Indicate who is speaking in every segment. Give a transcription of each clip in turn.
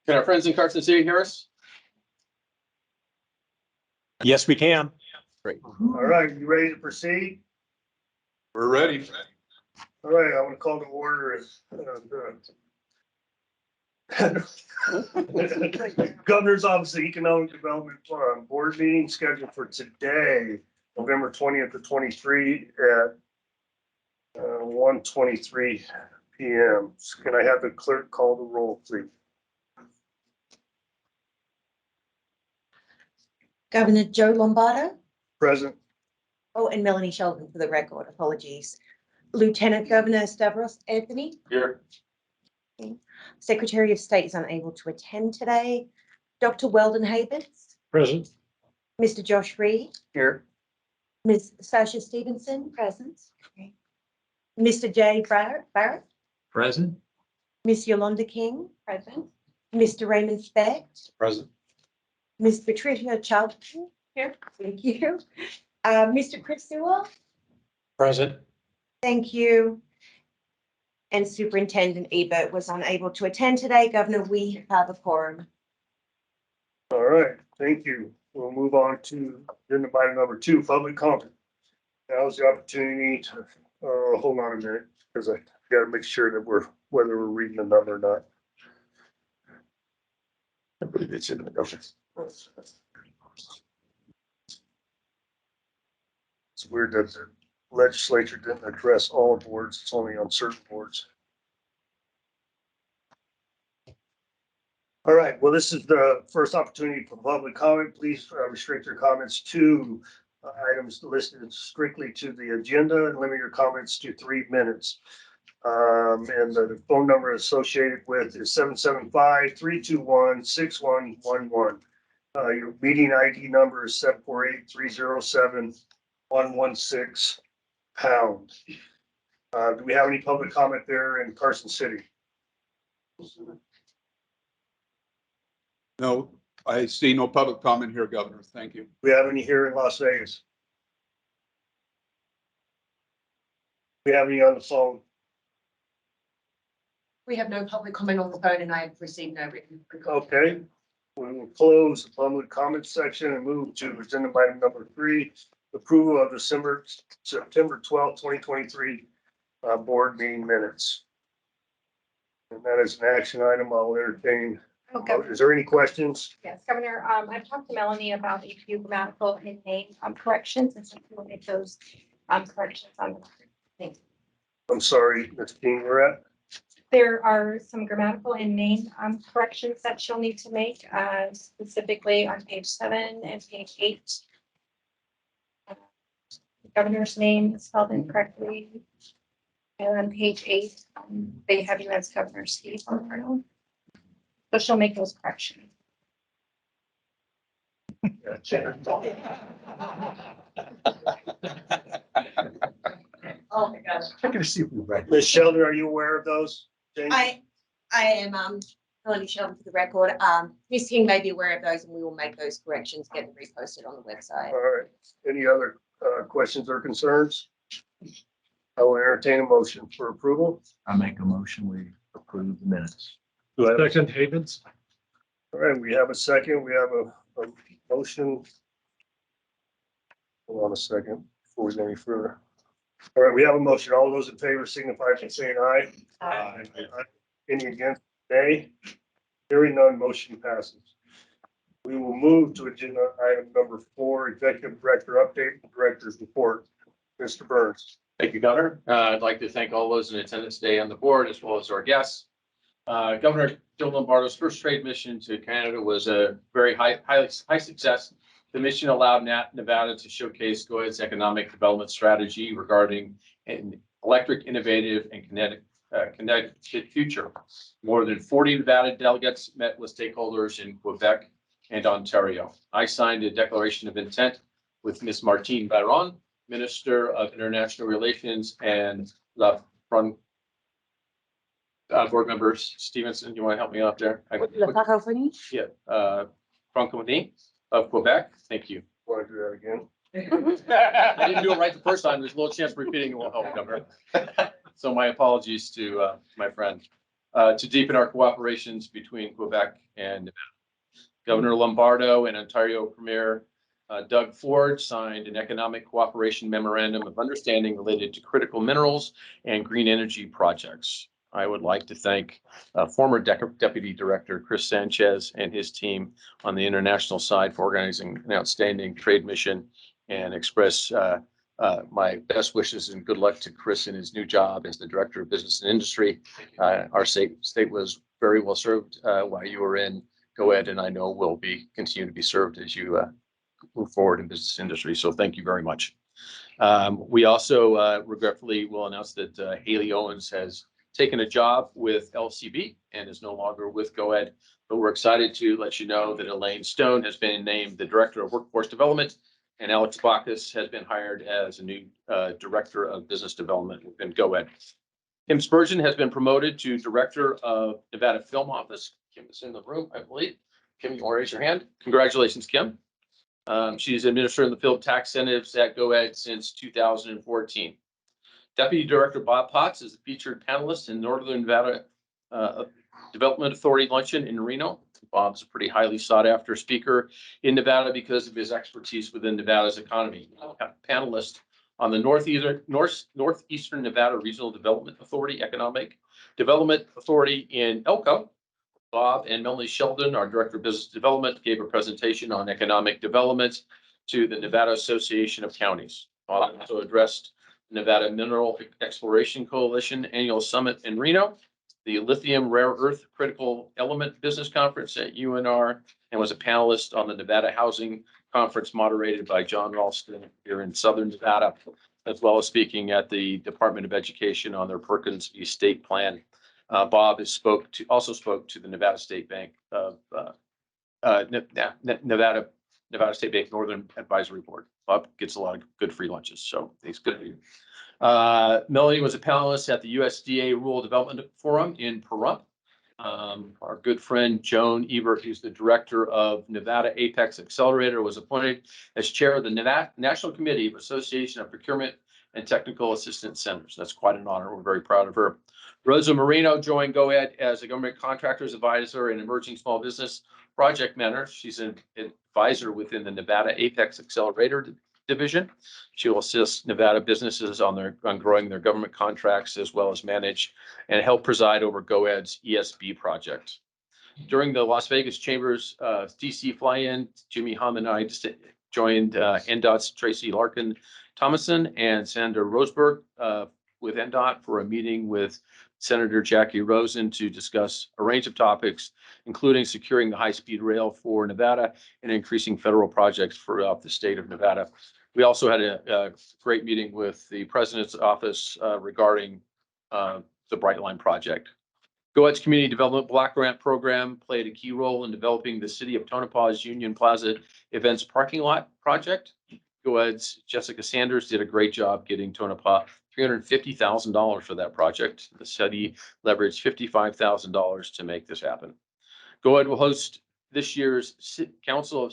Speaker 1: Can our friends in Carson City hear us?
Speaker 2: Yes, we can.
Speaker 1: Great.
Speaker 3: All right, you ready to proceed?
Speaker 1: We're ready.
Speaker 3: All right, I'm gonna call to order Governor's Office of Economic Development Board meeting scheduled for today, November 20th to 23 at 1:23 p.m. Can I have the clerk call the roll, please?
Speaker 4: Governor Joe Lombardo.
Speaker 3: Present.
Speaker 4: Oh, and Melanie Sheldon for the record, apologies. Lieutenant Governor Stavros Anthony.
Speaker 1: Here.
Speaker 4: Secretary of State is unable to attend today. Dr. Weldon Havens.
Speaker 2: Present.
Speaker 4: Mr. Josh Reed.
Speaker 1: Here.
Speaker 4: Ms. Sasha Stevenson. Present. Okay. Mr. Jay Barrett.
Speaker 2: Present.
Speaker 4: Miss Yolanda King. Present. Mr. Raymond Specht.
Speaker 1: Present.
Speaker 4: Miss Patricia Charlton. Here. Thank you. Mr. Chris Sewell.
Speaker 2: Present.
Speaker 4: Thank you. And Superintendent Ebert was unable to attend today. Governor, we have a quorum.
Speaker 3: All right, thank you. We'll move on to agenda item number 2, public comment. Now's the opportunity to, hold on a minute, because I gotta make sure that whether we're reading the number or not. I believe it's in the notes. It's weird that the legislature didn't address all boards, it's only on certain boards. All right, well, this is the first opportunity for public comment. Please restrict your comments to items listed strictly to the agenda and limit your comments to 3 minutes. And the phone number associated with is 775-321-6111. Your meeting ID number is 748-307-116#. Do we have any public comment there in Carson City?
Speaker 5: No, I see no public comment here, Governor. Thank you.
Speaker 3: Do we have any here in Las Vegas? Do we have any on the phone?
Speaker 6: We have no public comment on the phone and I have received no written.
Speaker 3: Okay, we will close the public comment section and move to agenda item number 3, approval of September 12th, 2023 board meeting minutes. And that is an action item. I'll entertain.
Speaker 6: Okay.
Speaker 3: Is there any questions?
Speaker 6: Yes, Governor, I've talked to Melanie about a few grammatical and name corrections and so we'll make those corrections on the record. Thanks.
Speaker 3: I'm sorry, Ms. King, we're at.
Speaker 6: There are some grammatical and name corrections that she'll need to make specifically on page 7 and page 8. The governor's name is spelled incorrectly. And on page 8, they have you as Governor Steve Lombardo. So she'll make those corrections.
Speaker 4: Oh my gosh.
Speaker 2: Check to see if we're right.
Speaker 3: Ms. Sheldon, are you aware of those changes?
Speaker 4: I am Melanie Sheldon for the record. Ms. King may be aware of those and we will make those corrections, get them reposted on the website.
Speaker 3: All right, any other questions or concerns? I will entertain a motion for approval.
Speaker 2: I make a motion, we approve the minutes.
Speaker 3: Do I have a
Speaker 2: Second, Havens.
Speaker 3: All right, we have a second. We have a motion. Hold on a second before we go any further. All right, we have a motion. All those in favor signify by saying aye.
Speaker 4: Aye.
Speaker 3: Any against, nay? Hearing none, motion passes. We will move to agenda item number 4, executive director update, and director's report. Mr. Burns.
Speaker 1: Thank you, Governor. I'd like to thank all those in attendance today on the board as well as our guests. Governor Joe Lombardo's first trade mission to Canada was a very high success. The mission allowed Nevada to showcase GOED's economic development strategy regarding an electric, innovative, and connected future. More than 40 Nevada delegates met with stakeholders in Quebec and Ontario. I signed a declaration of intent with Ms. Martine Baron, Minister of International Relations, and La Front. Board members, Stevenson, you want to help me out there? Yeah, Francophonie of Quebec. Thank you.
Speaker 3: Want to do that again?
Speaker 1: I didn't do it right the first time. There's a little chance repeating it will help, Governor. So my apologies to my friend. to deepen our cooperations between Quebec and Nevada. Governor Lombardo and Ontario Premier Doug Ford signed an economic cooperation memorandum of understanding related to critical minerals and green energy projects. I would like to thank former Deputy Director Chris Sanchez and his team on the international side for organizing an outstanding trade mission, and express my best wishes and good luck to Chris in his new job as the Director of Business and Industry. Our state was very well served while you were in GOED, and I know will continue to be served as you move forward in business industry. So thank you very much. We also regretfully will announce that Hayley Owens has taken a job with LCB and is no longer with GOED, but we're excited to let you know that Elaine Stone has been named the Director of Workforce Development, and Alex Bacchus has been hired as a new Director of Business Development within GOED. Kim Spurgeon has been promoted to Director of Nevada Film Office. Kim is in the room, I believe. Kim, you want to raise your hand? Congratulations, Kim. She's administering the film tax incentives at GOED since 2014. Deputy Director Bob Potts is a featured panelist in Northern Nevada Development Authority luncheon in Reno. Bob's a pretty highly sought after speaker in Nevada because of his expertise within Nevada's economy. Panelist on the Northeastern Nevada Regional Development Authority Economic Development Authority in Elko. Bob and Melanie Sheldon, our Director of Business Development, gave a presentation on economic development to the Nevada Association of Counties. Bob also addressed Nevada Mineral Exploration Coalition Annual Summit in Reno, the Lithium Rare Earth Critical Element Business Conference at UNR, and was a panelist on the Nevada Housing Conference moderated by John Ralston here in Southern Nevada, as well as speaking at the Department of Education on their Perkins v. State Plan. Bob also spoke to the Nevada State Bank of Nevada State Bank Northern Advisory Board. Bob gets a lot of good free lunches, so he's good. Melanie was a panelist at the USDA Rural Development Forum in Pahrump. Our good friend Joan Ebert, who's the Director of Nevada Apex Accelerator, was appointed as Chair of the Nevada National Committee of Association of Procurement and Technical Assistance Centers. That's quite an honor. We're very proud of her. Rosa Marino joined GOED as a government contractors advisor and emerging small business project manager. She's an advisor within the Nevada Apex Accelerator division. She will assist Nevada businesses on growing their government contracts, as well as manage and help preside over GOED's ESB project. During the Las Vegas Chambers DC fly-in, Jimmy Hum and I joined NDOT's Tracy Larkin Thomason and Sandra Roseberg with NDOT for a meeting with Senator Jackie Rosen to discuss a range of topics, including securing the high-speed rail for Nevada and increasing federal projects throughout the state of Nevada. We also had a great meeting with the President's office regarding the Brightline project. GOED's Community Development Block Grant Program played a key role in developing the City of Tonopah's Union Plaza Events Parking Lot project. GOED's Jessica Sanders did a great job getting Tonopah $350,000 for that project. The city leveraged $55,000 to make this happen. GOED will host this year's Council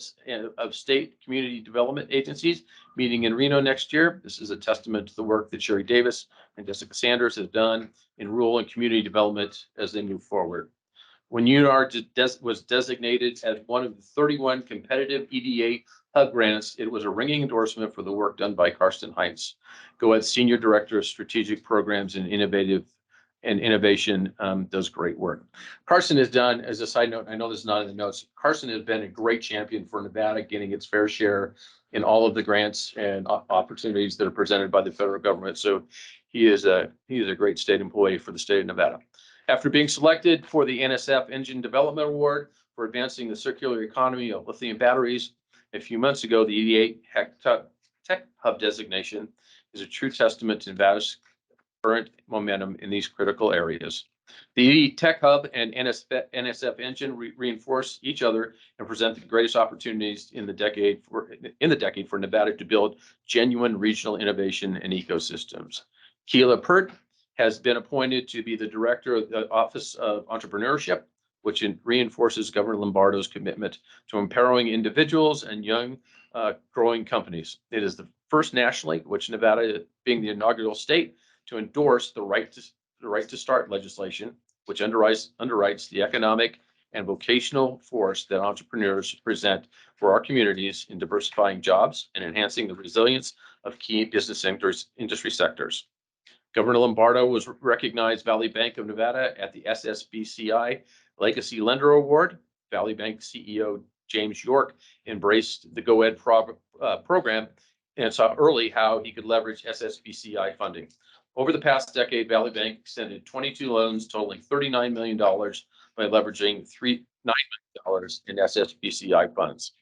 Speaker 1: of State Community Development Agencies meeting in Reno next year. This is a testament to the work that Sherry Davis and Jessica Sanders have done in rural and community development as they move forward. When UNR was designated as one of the 31 competitive EDA hub grants, it was a ringing endorsement for the work done by Karsten Heinz, GOED's Senior Director of Strategic Programs and Innovation, does great work. Carson has done, as a side note, I know this is not in the notes, Carson has been a great champion for Nevada, getting its fair share in all of the grants and opportunities that are presented by the federal government. So he is a great state employee for the state of Nevada. After being selected for the NSF Engine Development Award for advancing the circular economy of lithium batteries a few months ago, the EDA Tech Hub designation is a true testament to Nevada's current momentum in these critical areas. The EDA Tech Hub and NSF Engine reinforce each other and present the greatest opportunities in the decade for Nevada to build genuine regional innovation and ecosystems. Keela Pert has been appointed to be the Director of the Office of Entrepreneurship, which reinforces Governor Lombardo's commitment to empowering individuals and young growing companies. It is the first nationally, which Nevada, being the inaugural state, to endorse the right to start legislation, which underwrites the economic and vocational force that entrepreneurs present for our communities in diversifying jobs and enhancing the resilience of key business industry sectors. Governor Lombardo was recognized Valley Bank of Nevada at the SSBCI Legacy Lender Award. Valley Bank CEO James York embraced the GOED program and saw early how he could leverage SSBCI funding. Over the past decade, Valley Bank extended 22 loans totaling $39 million by leveraging $9 million in SSBCI funds.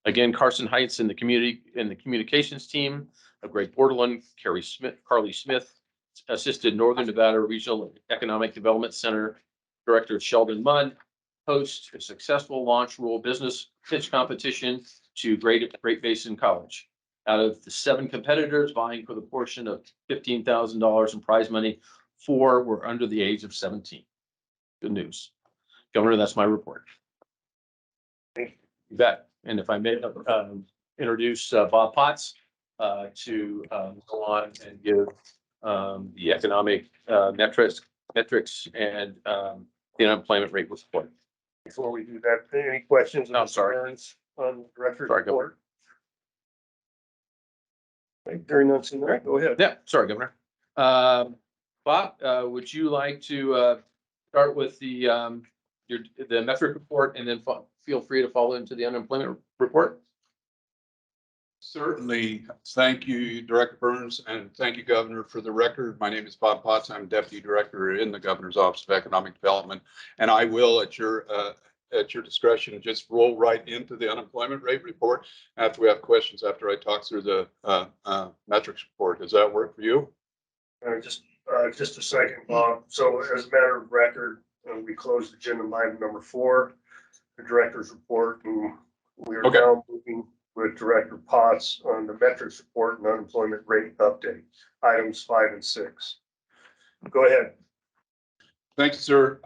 Speaker 1: Again, Carson Heights in the communications team of Greg Bordelon, Carly Smith, assisted Northern Nevada Regional Economic Development Center Director Sheldon Mudd host a successful launch rural business pitch competition to Great Basin College. Out of the 7 competitors vying for the portion of $15,000 in prize money, 4 were under the age of 17. Good news. Governor, that's my report. You bet. And if I may introduce Bob Potts to go on and give the economic metrics and the unemployment rate report.
Speaker 3: Before we do that, any questions?
Speaker 1: No, sorry.
Speaker 3: On the director's
Speaker 1: Sorry,
Speaker 3: report? During none seen there, go ahead.
Speaker 1: Yeah, sorry, Governor. Bob, would you like to start with the metric report and then feel free to follow into the unemployment report?
Speaker 5: Certainly. Thank you, Director Burns, and thank you, Governor. For the record, my name is Bob Potts. I'm Deputy Director in the Governor's Office of Economic Development, and I will, at your discretion, just roll right into the unemployment rate report after we have questions, after I talk through the metrics report. Does that work for you?
Speaker 3: Just a second, Bob. So as a matter of record, we closed agenda item number 4, the director's report, and we are now moving with Director Potts on the metrics report and unemployment rate update, items 5 and 6. Go ahead.
Speaker 5: Thank you, sir.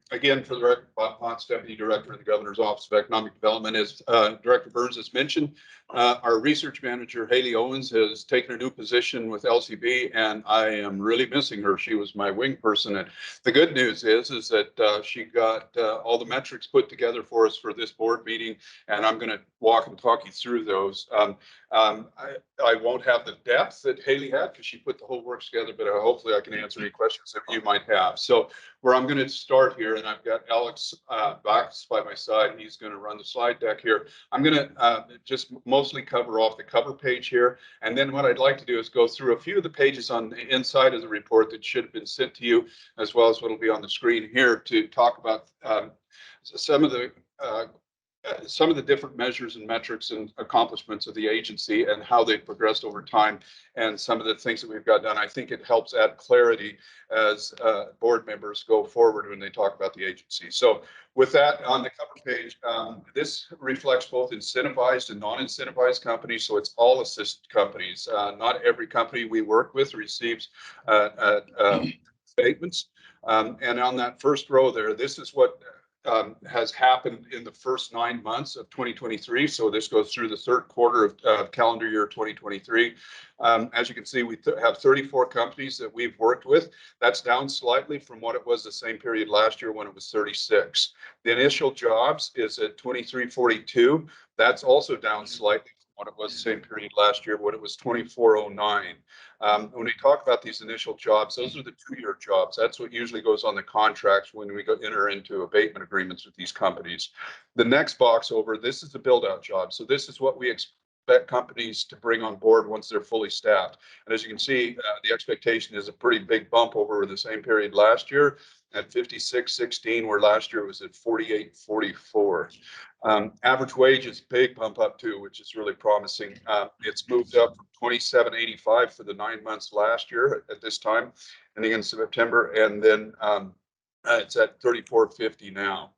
Speaker 5: Again, for the record, Bob Potts, Deputy Director in the Governor's Office of Economic Development. As Director Burns has mentioned, our research manager, Hayley Owens, has taken a new position with LCB, and I am really missing her. She was my wing person. And the good news is that she got all the metrics put together for us for this board meeting, and I'm going to walk and talk you through those. I won't have the depth that Hayley had because she put the whole works together, but hopefully I can answer any questions that you might have. So where I'm going to start here, and I've got Alex Bax by my side, he's going to run the slide deck here. I'm going to just mostly cover off the cover page here. And then what I'd like to do is go through a few of the pages on the inside of the report that should have been sent to you, as well as what will be on the screen here, to talk about some of the different measures and metrics and accomplishments of the agency and how they've progressed over time and some of the things that we've got done. I think it helps add clarity as board members go forward when they talk about the agency. So with that on the cover page, this reflects both incentivized and non-incentivized companies. So it's all assisted companies. Not every company we work with receives statements. And on that first row there, this is what has happened in the first 9 months of 2023. So this goes through the third quarter of calendar year 2023. As you can see, we have 34 companies that we've worked with. That's down slightly from what it was the same period last year when it was 36. The initial jobs is at 2342. That's also down slightly from what it was the same period last year when it was 2409. When we talk about these initial jobs, those are the 2-year jobs. That's what usually goes on the contracts when we enter into abatement agreements with these companies. The next box over, this is the build-out job. So this is what we expect companies to bring on board once they're fully staffed. And as you can see, the expectation is a pretty big bump over the same period last year at 56.16, where last year it was at 48.44. Average wage is a big bump up too, which is really promising. It's moved up from 27.85 for the 9 months last year at this time, ending in September, and then it's at 34.50 now.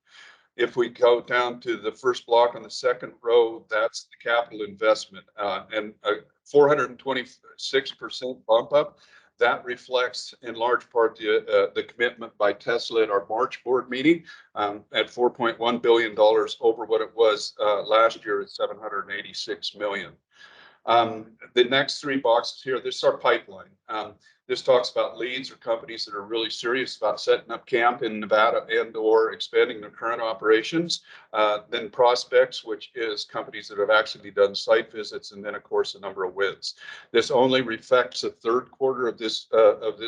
Speaker 5: If we go down to the first block on the second row, that's the capital investment, and a 426% bump up. That reflects in large part the commitment by Tesla at our March board meeting at $4.1 billion over what it was last year at $786 million. The next three boxes here, this is our pipeline. This talks about leads or companies that are really serious about setting up camp in Nevada and or expanding their current operations. Then prospects, which is companies that have actually done site visits, and then of course a number of wins. This only reflects the third quarter of this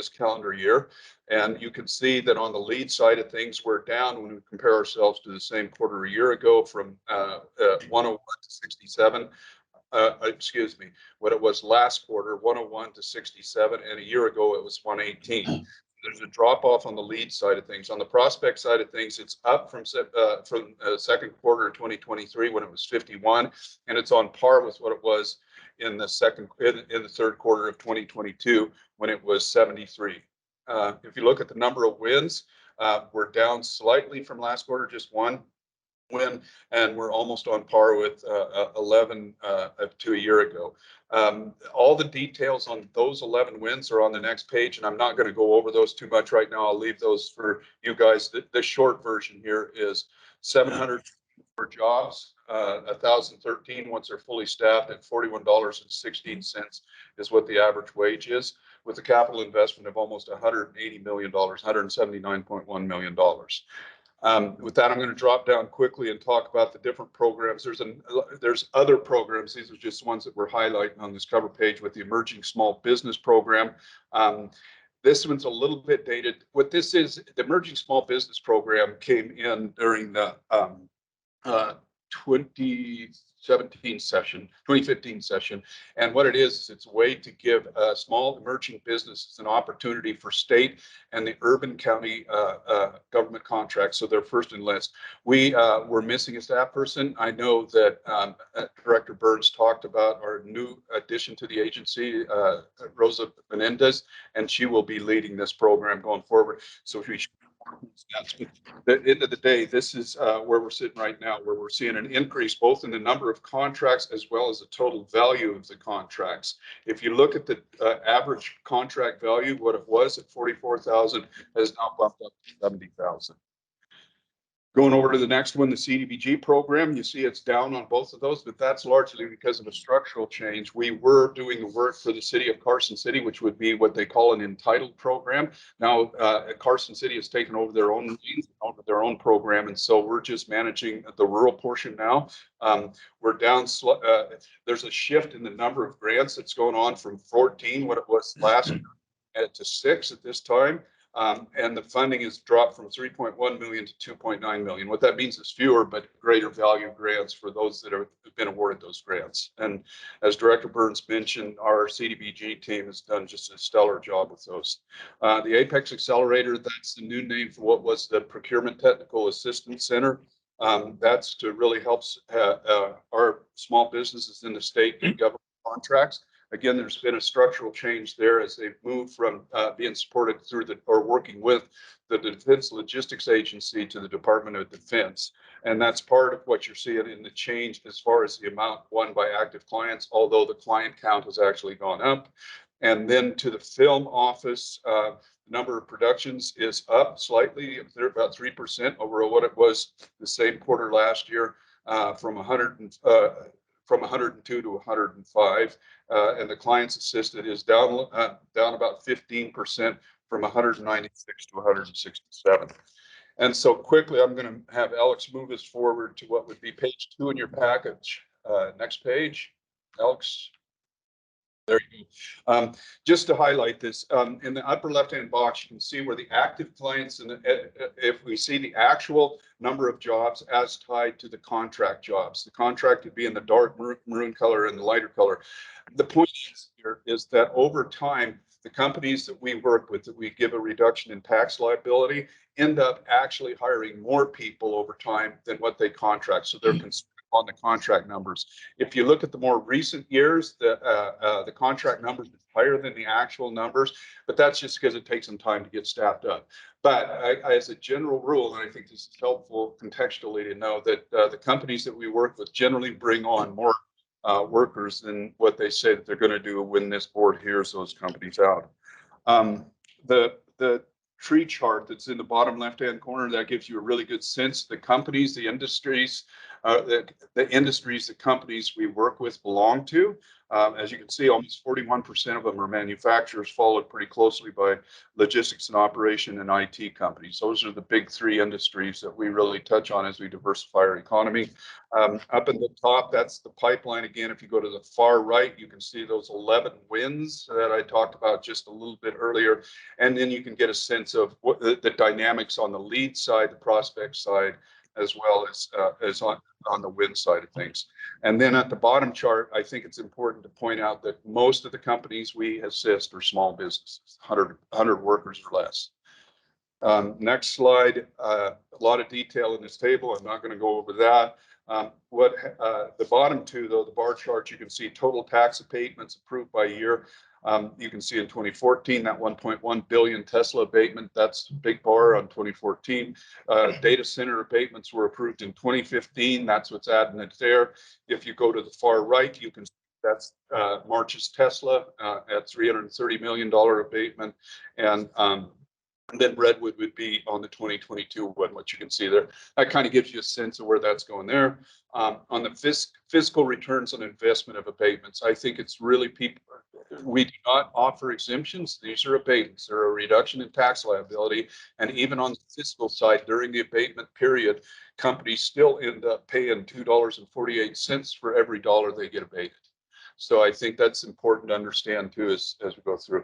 Speaker 5: calendar year. And you can see that on the lead side of things, we're down when we compare ourselves to the same quarter a year ago from 101 to 67. Excuse me, what it was last quarter, 101 to 67, and a year ago it was 118. There's a drop off on the lead side of things. On the prospect side of things, it's up from second quarter of 2023 when it was 51, and it's on par with what it was in the third quarter of 2022 when it was 73. If you look at the number of wins, we're down slightly from last quarter, just one win, and we're almost on par with 11 to a year ago. All the details on those 11 wins are on the next page, and I'm not going to go over those too much right now. I'll leave those for you guys. The short version here is 700 for jobs, 1,013 once they're fully staffed at $41.16 is what the average wage is, with a capital investment of almost $180 million, $179.1 million. With that, I'm going to drop down quickly and talk about the different programs. There's other programs. These are just ones that we're highlighting on this cover page with the Emerging Small Business Program. This one's a little bit dated. What this is, the Emerging Small Business Program came in during the 2015 session. And what it is it's a way to give small emerging businesses an opportunity for state and the urban county government contracts. So they're first in list. We're missing a staff person. I know that Director Burns talked about our new addition to the agency, Rosa Menendez, and she will be leading this program going forward. So we should at the end of the day, this is where we're sitting right now, where we're seeing an increase both in the number of contracts as well as the total value of the contracts. If you look at the average contract value, what it was at 44,000 has now bumped up to 70,000. Going over to the next one, the CDBG program, you see it's down on both of those, but that's largely because of a structural change. We were doing the work for the city of Carson City, which would be what they call an entitled program. Now, Carson City has taken over their own program, and so we're just managing the rural portion now. We're down. There's a shift in the number of grants that's going on from 14, what it was last year, to 6 at this time. And the funding has dropped from 3.1 million to 2.9 million. What that means is fewer but greater value grants for those that have been awarded those grants. And as Director Burns mentioned, our CDBG team has done just a stellar job with those. The Apex Accelerator, that's the new name for what was the Procurement Technical Assistance Center. That's to really help our small businesses in the state and government contracts. Again, there's been a structural change there as they've moved from being supported through working with the Defense Logistics Agency to the Department of Defense. And that's part of what you're seeing in the change as far as the amount won by active clients, although the client count has actually gone up. And then to the film office, number of productions is up slightly. They're about 3% over what it was the same quarter last year, from 102 to 105, and the clients assisted is down about 15% from 196 to 167. And so quickly, I'm going to have Alex move us forward to what would be page 2 in your package. Next page, Alex. There you go. Just to highlight this, in the upper left-hand box, you can see where the active clients, and if we see the actual number of jobs as tied to the contract jobs. The contract would be in the dark maroon color and the lighter color. The point here is that over time, the companies that we work with, that we give a reduction in tax liability, end up actually hiring more people over time than what they contract. So they're concerned on the contract numbers. If you look at the more recent years, the contract numbers are higher than the actual numbers, but that's just because it takes some time to get staffed up. But as a general rule, and I think this is helpful contextually to know that the companies that we work with generally bring on more workers than what they say that they're going to do when this board hears those companies out. The tree chart that's in the bottom left-hand corner, that gives you a really good sense. The companies, the industries, the industries that companies we work with belong to. As you can see, almost 41% of them are manufacturers, followed pretty closely by logistics and operation and IT companies. Those are the big three industries that we really touch on as we diversify our economy. Up in the top, that's the pipeline. Again, if you go to the far right, you can see those 11 wins that I talked about just a little bit earlier. And then you can get a sense of what the dynamics on the lead side, the prospect side, as well as on the win side of things. And then at the bottom chart, I think it's important to point out that most of the companies we assist are small businesses, 100 workers or less. Next slide, a lot of detail in this table. I'm not going to go over that. The bottom two, though, the bar chart, you can see total tax abatements approved by year. You can see in 2014, that 1.1 billion Tesla abatement, that's a big bar on 2014. Data center abatements were approved in 2015. That's what's adding it there. If you go to the far right, you can see that's March's Tesla at $330 million abatement. And then Redwood would be on the 2022 one, what you can see there. That kind of gives you a sense of where that's going there. On the fiscal returns on investment of abatements, I think it's really people, we do not offer exemptions. These are abatements. They're a reduction in tax liability. And even on the fiscal side, during the abatement period, companies still end up paying $2.48 for every dollar they get abated. So I think that's important to understand too as we go through.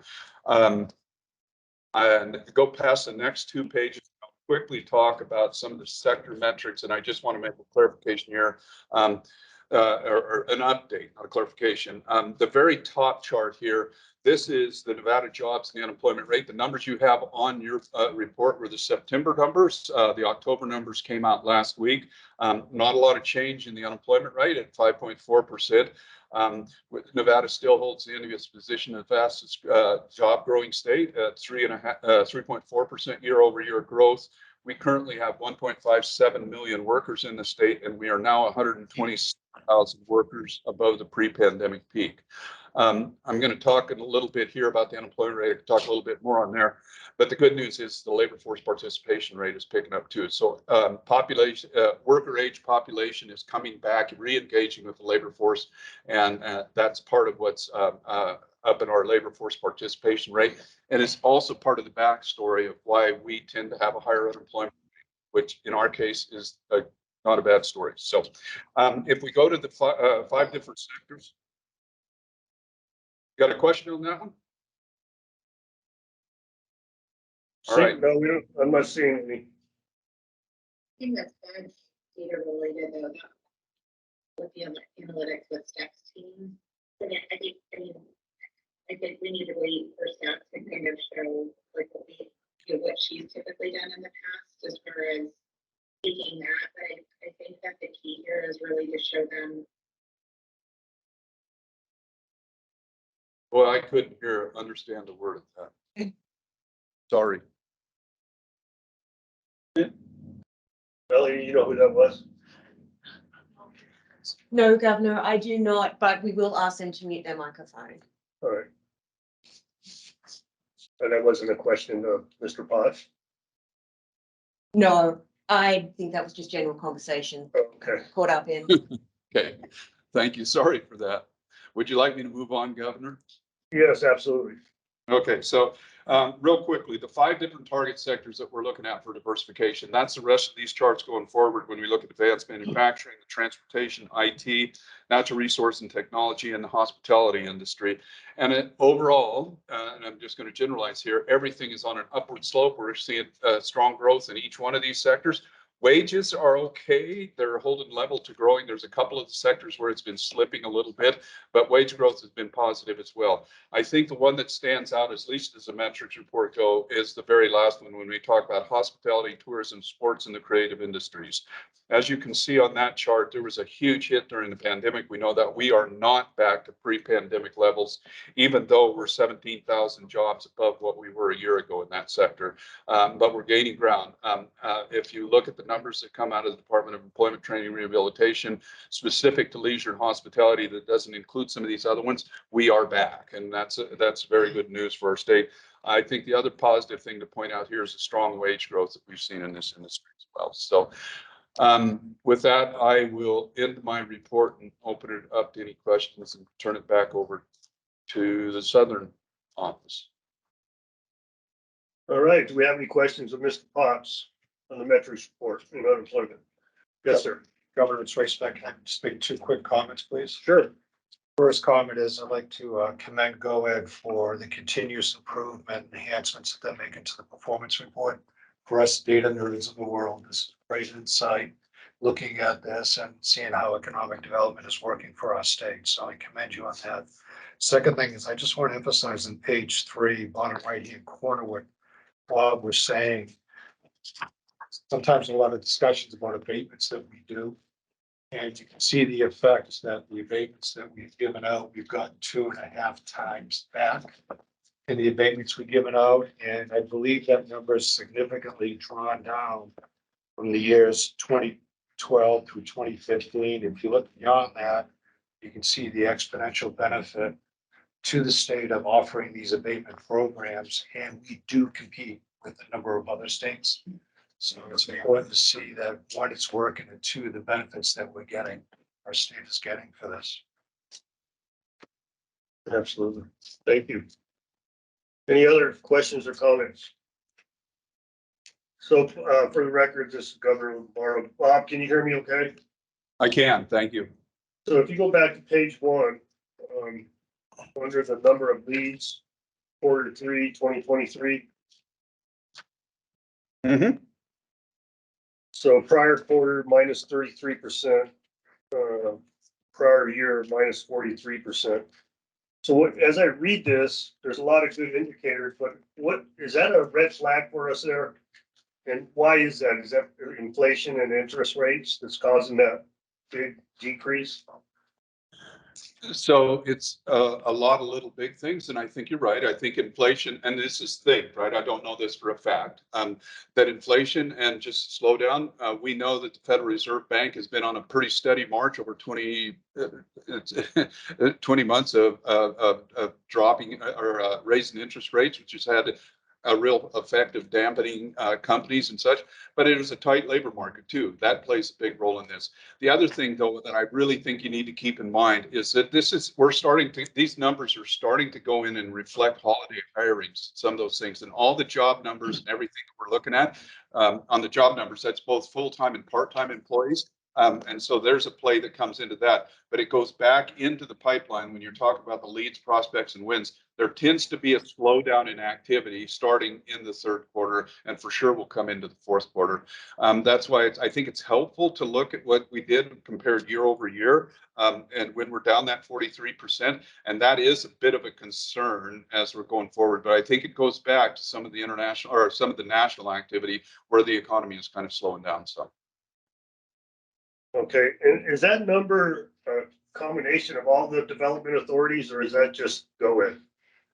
Speaker 5: And go past the next two pages, I'll quickly talk about some of the sector metrics. And I just want to make a clarification here, or an update, not a clarification. The very top chart here, this is the Nevada jobs and the unemployment rate. The numbers you have on your report were the September numbers. The October numbers came out last week. Not a lot of change in the unemployment rate at 5.4%. Nevada still holds the envious position of the fastest job growing state at 3.4% year-over-year growth. We currently have 1.57 million workers in the state, and we are now 120,000 workers above the pre-pandemic peak. I'm going to talk a little bit here about the unemployment rate. I can talk a little bit more on there, but the good news is the labor force participation rate is picking up too. So population, worker age population is coming back, re-engaging with the labor force, and that's part of what's up in our labor force participation rate. And it's also part of the backstory of why we tend to have a higher unemployment rate, which in our case is not a bad story. So if we go to the five different sectors, got a question on that one? All right.
Speaker 3: No, we don't, I'm not seeing any.
Speaker 7: I think that's very data related though, with the analytics with Steph's team. So yeah, I think we need to wait for Steph to kind of show like what she's typically done in the past as far as taking that. But I think that the key here is really to show them.
Speaker 5: Well, I couldn't understand a word of that. Sorry.
Speaker 3: Ellie, you know who that was?
Speaker 4: No, Governor, I do not, but we will ask them to mute their microphone.
Speaker 3: All right. And that wasn't a question of Mr. Potts?
Speaker 4: No, I think that was just general conversation
Speaker 3: Okay.
Speaker 4: caught up in.
Speaker 5: Okay, thank you. Sorry for that. Would you like me to move on, Governor?
Speaker 3: Yes, absolutely.
Speaker 5: Okay, so real quickly, the five different target sectors that we're looking at for diversification, that's the rest of these charts going forward when we look at advanced manufacturing, the transportation, IT, natural resource and technology, and the hospitality industry. And overall, and I'm just going to generalize here, everything is on an upward slope. We're seeing strong growth in each one of these sectors. Wages are okay. They're holding level to growing. There's a couple of sectors where it's been slipping a little bit, but wage growth has been positive as well. I think the one that stands out, at least as a metrics report go, is the very last one when we talk about hospitality, tourism, sports, and the creative industries. As you can see on that chart, there was a huge hit during the pandemic. We know that we are not back to pre-pandemic levels, even though we're 17,000 jobs above what we were a year ago in that sector, but we're gaining ground. If you look at the numbers that come out of the Department of Employment, Training, and Rehabilitation, specific to leisure and hospitality, that doesn't include some of these other ones, we are back, and that's very good news for our state. I think the other positive thing to point out here is the strong wage growth that we've seen in this industry as well. So With that, I will end my report and open it up to any questions and turn it back over to the Southern office.
Speaker 3: All right, do we have any questions of Mr. Potts on the metrics report and unemployment? Yes, sir.
Speaker 2: Governor, it's Ray Speck. Can I just make 2 quick comments, please?
Speaker 3: Sure.
Speaker 2: First comment is I'd like to commend GOED for the continuous improvement enhancements that they're making to the performance report. For us data nerds in the world, this is great insight, looking at this and seeing how economic development is working for our state. So I commend you on that. Second thing is I just want to emphasize on page 3, bottom right-hand corner, what Bob was saying. Sometimes a lot of discussions about abatements that we do. And you can see the effects that the abatements that we've given out, we've gotten 2.5 times back in the abatements we've given out. And I believe that number is significantly drawn down from the years 2012 through 2015. If you look beyond that, you can see the exponential benefit to the state of offering these abatement programs. And we do compete with a number of other states. So it's important to see that 1, it's working, and 2, the benefits that we're getting, our state is getting for this.
Speaker 3: Absolutely. Thank you. Any other questions or comments? So for the record, this is Governor Lombardo. Bob, can you hear me okay?
Speaker 5: I can, thank you.
Speaker 3: So if you go back to page 1, under the number of leads, quarter 3, 2023.
Speaker 5: Mm-hmm.
Speaker 3: So prior quarter minus 33%, prior year minus 43%. So what, as I read this, there's a lot of good indicators, but what, is that a red flag for us there? And why is that? Is that inflation and interest rates that's causing that big decrease?
Speaker 5: So it's a lot of little big things, and I think you're right. I think inflation, and this is the thing, right? I don't know this for a fact, that inflation and just slowdown. We know that the Federal Reserve Bank has been on a pretty steady march over 20 months of dropping or raising interest rates, which has had a real effect of dampening companies and such, but it is a tight labor market too. That plays a big role in this. The other thing though, that I really think you need to keep in mind is that these numbers are starting to go in and reflect holiday hirings, some of those things, and all the job numbers and everything that we're looking at on the job numbers, that's both full-time and part-time employees. And so there's a play that comes into that, but it goes back into the pipeline. When you're talking about the leads, prospects, and wins, there tends to be a slowdown in activity starting in the 3rd quarter, and for sure will come into the 4th quarter. That's why I think it's helpful to look at what we did compared year over year. And when we're down that 43%, and that is a bit of a concern as we're going forward, but I think it goes back to some of the international or some of the national activity where the economy is kind of slowing down. So.
Speaker 3: Okay, and is that number a combination of all the development authorities, or is that just GOED?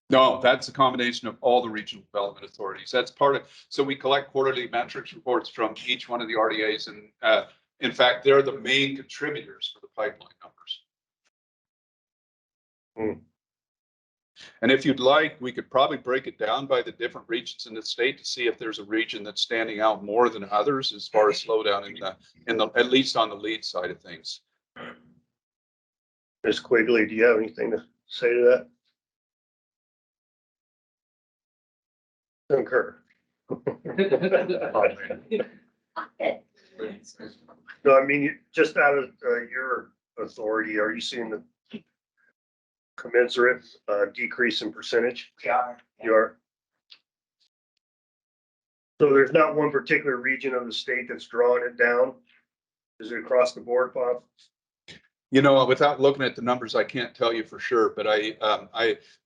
Speaker 5: No, that's a combination of all the regional development authorities. That's part of, so we collect quarterly metrics reports from each one of the RDAs, and in fact, they're the main contributors for the pipeline numbers. And if you'd like, we could probably break it down by the different regions in the state to see if there's a region that's standing out more than others as far as slowdown in the at least on the lead side of things.
Speaker 3: Ms. Quigley, do you have anything to say to that? Concur. No, I mean, just out of your authority, are you seeing the commensurate decrease in percentage?
Speaker 8: Yeah.
Speaker 3: You are. So there's not one particular region of the state that's drawing it down? Is it across the board, Bob?
Speaker 5: You know, without looking at the numbers, I can't tell you for sure, but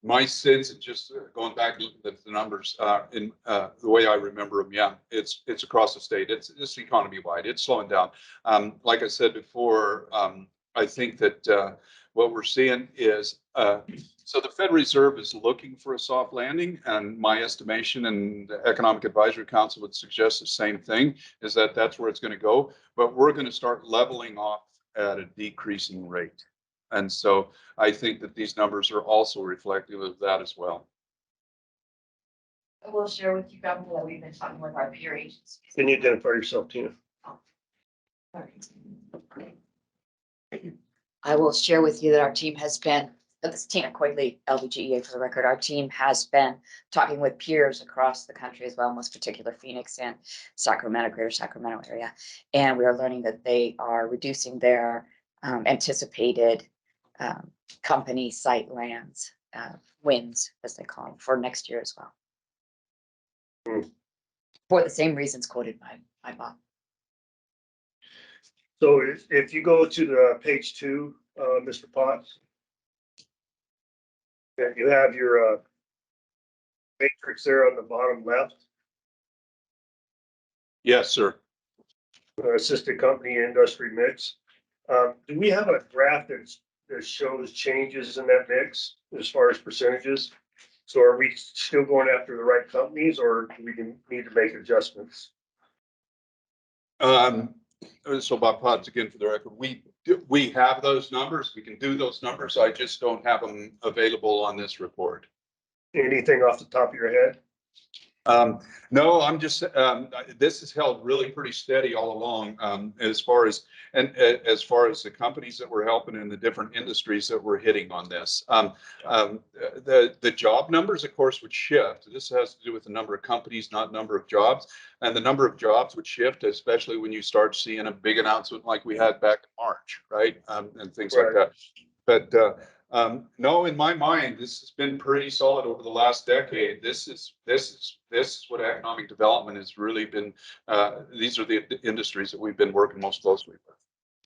Speaker 5: my sense, and just going back to the numbers in the way I remember them, yeah, it's across the state. It's economy wide. It's slowing down. Like I said before, I think that what we're seeing is so the Fed Reserve is looking for a soft landing, and my estimation and the Economic Advisory Council would suggest the same thing, is that that's where it's going to go. But we're going to start leveling off at a decreasing rate. And so I think that these numbers are also reflective of that as well.
Speaker 8: I will share with you, Governor, that we've been talking with our peer agencies.
Speaker 3: Can you identify yourself, Tina?
Speaker 8: I will share with you that our team has been, this is Tina Quigley, LBGEA for the record, our team has been talking with peers across the country as well, most particular Phoenix and Sacramento, greater Sacramento area. And we are learning that they are reducing their anticipated company site lands, wins, as they call them, for next year as well. For the same reasons quoted by Bob.
Speaker 3: So if you go to the page 2, Mr. Potts. And you have your matrix there on the bottom left,
Speaker 5: Yes, sir.
Speaker 3: assisted company industry mix. Do we have a graph that shows changes in that mix as far as percentages? So are we still going after the right companies, or do we need to make adjustments?
Speaker 5: So Bob Potts, again, for the record, we have those numbers. We can do those numbers. I just don't have them available on this report.
Speaker 3: Anything off the top of your head?
Speaker 5: No, I'm just, this is held really pretty steady all along, as far as the companies that we're helping in the different industries that we're hitting on this. The job numbers, of course, would shift. This has to do with the number of companies, not number of jobs. And the number of jobs would shift, especially when you start seeing a big announcement like we had back in March, right? And things like that. But no, in my mind, this has been pretty solid over the last decade. This is what economic development has really been. These are the industries that we've been working most closely with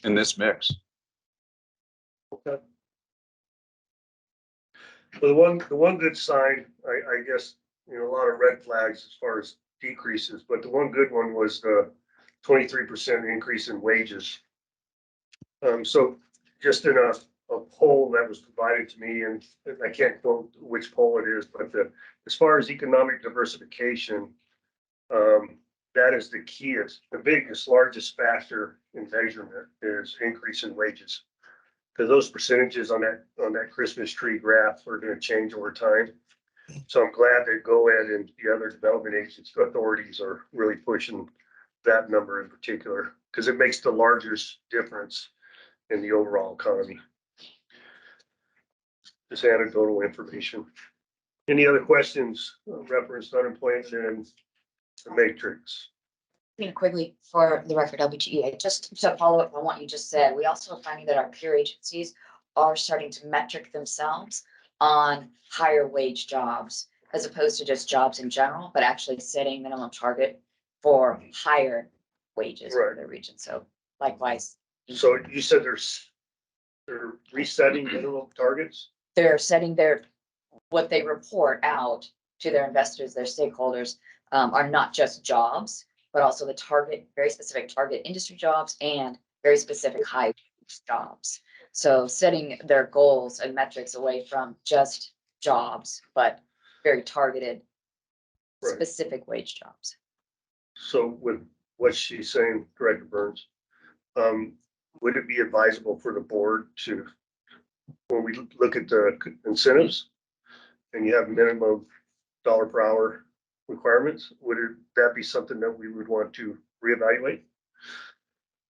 Speaker 5: in this mix.
Speaker 3: Okay. Well, the one good sign, I guess, a lot of red flags as far as decreases, but the one good one was the 23% increase in wages. So just in a poll that was provided to me, and I can't quote which poll it is, but as far as economic diversification, that is the key. It's the biggest, largest factor in measurement is increase in wages. Because those percentages on that Christmas tree graph are going to change over time. So I'm glad that GOED and the other development agencies, authorities are really pushing that number in particular, because it makes the largest difference in the overall economy. Just anecdotal information. Any other questions referenced unemployment and the matrix?
Speaker 8: Tina Quigley, for the record, LBGEA, just to follow up on what you just said, we also are finding that our peer agencies are starting to metric themselves on higher wage jobs as opposed to just jobs in general, but actually setting minimum target for higher wages for their region. So likewise.
Speaker 3: So you said they're resetting minimum targets?
Speaker 8: They're setting what they report out to their investors, their stakeholders, are not just jobs, but also the target, very specific target industry jobs and very specific high wage jobs. So setting their goals and metrics away from just jobs, but very targeted, specific wage jobs.
Speaker 3: So with what she's saying, Director Burns, would it be advisable for the board to, when we look at the incentives and you have minimum dollar per hour requirements, that be something that we would want to reevaluate?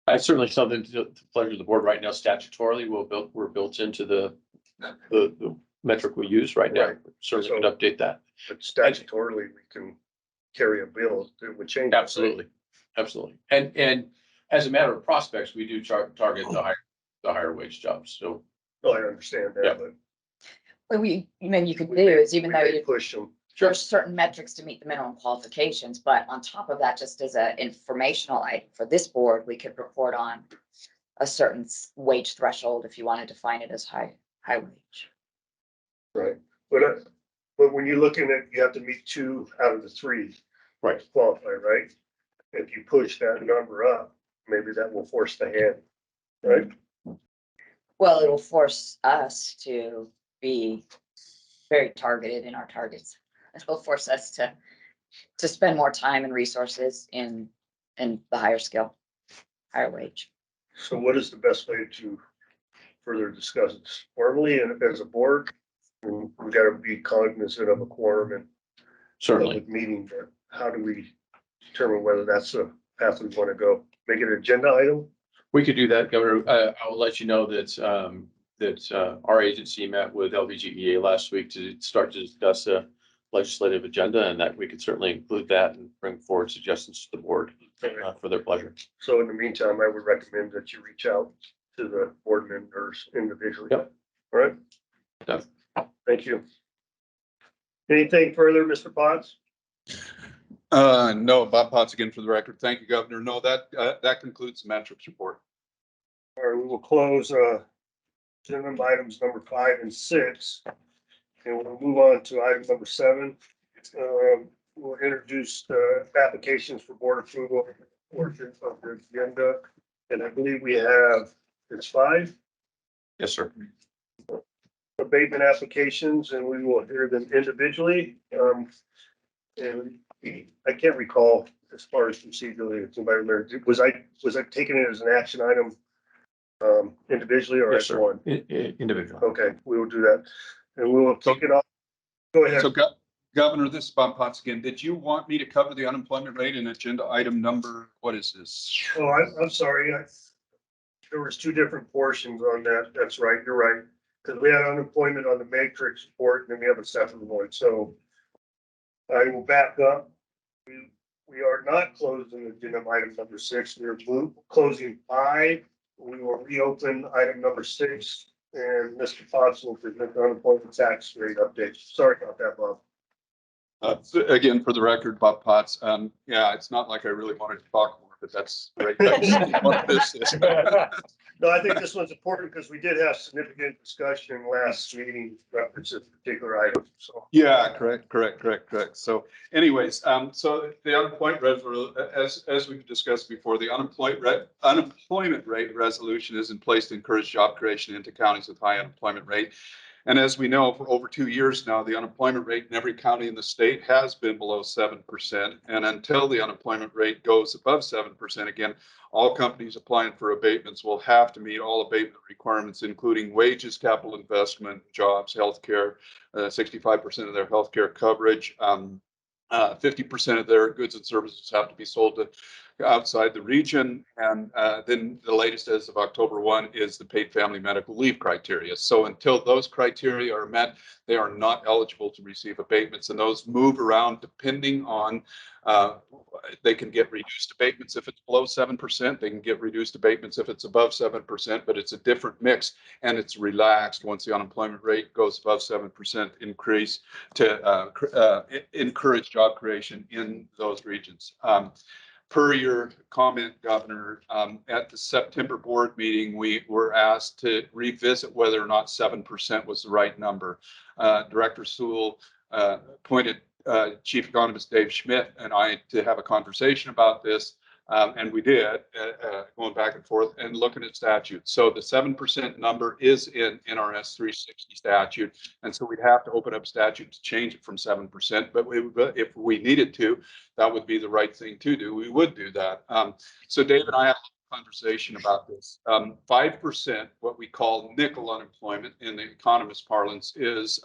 Speaker 1: It's certainly something to pleasure of the board right now. Statutorily, we're built into the metric we use right now.
Speaker 3: Right.
Speaker 1: Certainly
Speaker 3: So-
Speaker 1: could update that.
Speaker 3: But statutorily, we can carry a bill that would change.
Speaker 1: Absolutely, absolutely. And as a matter of prospects, we do target the higher wage jobs. So
Speaker 3: Oh, I understand
Speaker 1: Yeah.
Speaker 3: that, but.
Speaker 8: What you could do is, even though
Speaker 3: we may
Speaker 8: you
Speaker 3: push them.
Speaker 8: there's certain metrics to meet the minimum qualifications, but on top of that, just as an informational item for this board, we could report on a certain wage threshold if you wanted to define it as high wage.
Speaker 3: Right, but when you're looking at, you have to meet 2 out of the 3.
Speaker 1: Right.
Speaker 3: To qualify, right? If you push that number up, maybe that will force the hand, right?
Speaker 8: Well, it'll force us to be very targeted in our targets. It'll force us to spend more time and resources in the higher skill, higher wage.
Speaker 3: So what is the best way to further discuss it formally and as a board? We gotta be cognizant of a quorum and
Speaker 1: certainly,
Speaker 3: public meeting, but how do we determine whether that's the path we want to go? Make it an agenda item
Speaker 1: We could do that, Governor. I will let you know that our agency met with LVGEA last week to start to discuss a legislative agenda, and that we could certainly include that and bring forward suggestions to the board for their pleasure.
Speaker 3: So in the meantime, I would recommend that you reach out to the board members individually.
Speaker 1: Yep.
Speaker 3: All right.
Speaker 1: Done.
Speaker 3: Thank you. Anything further, Mr. Potts?
Speaker 5: No, Bob Potts again for the record. Thank you, Governor. No, that concludes the metrics report.
Speaker 3: All right, we will close, agenda items number 5 and 6. And we'll move on to item number 7. We'll introduce, applications for board approval portion of the agenda. And I believe we have, it's 5
Speaker 1: Yes, sir.
Speaker 3: abatement applications, and we will hear them individually. And I can't recall as far as procedurally, if somebody remembers, was I taking it as an action item individually or
Speaker 1: Yes,
Speaker 3: as
Speaker 1: sir.
Speaker 3: one?
Speaker 1: Individual.
Speaker 3: Okay, we will do that. And we will kick it off. Go ahead.
Speaker 5: So Governor, this is Bob Potts again. Did you want me to cover the unemployment rate in agenda item number, what is this?
Speaker 3: Oh, I'm sorry. There was 2 different portions on that. That's right. You're right. Because we had unemployment on the matrix report, and then we have a separate one. So I will back up. We are not closing agenda item number 6. We are closing 5. We will reopen item number 6, and Mr. Potts will present the unemployment tax rate update. Sorry about that, Bob.
Speaker 5: Again, for the record, Bob Potts, yeah, it's not like I really wanted to talk more, but that's right. That's what this is.
Speaker 3: No, I think this one's important because we did have significant discussion last meeting reference to particular items, so.
Speaker 5: Yeah, correct. So anyways, so the unemployment as we've discussed before, the unemployment rate resolution is in place to encourage job creation into counties with high unemployment rate. And as we know, for over 2 years now, the unemployment rate in every county in the state has been below 7%. And until the unemployment rate goes above 7%, again, all companies applying for abatements will have to meet all abatement requirements, including wages, capital investment, jobs, healthcare, 65% of their healthcare coverage. 50% of their goods and services have to be sold to outside the region. And then the latest as of October 1 is the paid family medical leave criteria. So until those criteria are met, they are not eligible to receive abatements, and those move around depending on, they can get reduced abatements if it's below 7%. They can get reduced abatements if it's above 7%, but it's a different mix, and it's relaxed once the unemployment rate goes above 7% increase to encourage job creation in those regions. Per your comment, Governor, at the September board meeting, we were asked to revisit whether or not 7% was the right number. Director Sewell appointed Chief Economist Dave Schmidt and I to have a conversation about this. And we did, going back and forth and looking at statutes. So the 7% number is in NRS 360 statute. And so we'd have to open up statute to change it from 7%. But if we needed to, that would be the right thing to do. We would do that. So Dave and I had a conversation about this. 5%, what we call nickel unemployment in the economist parlance, is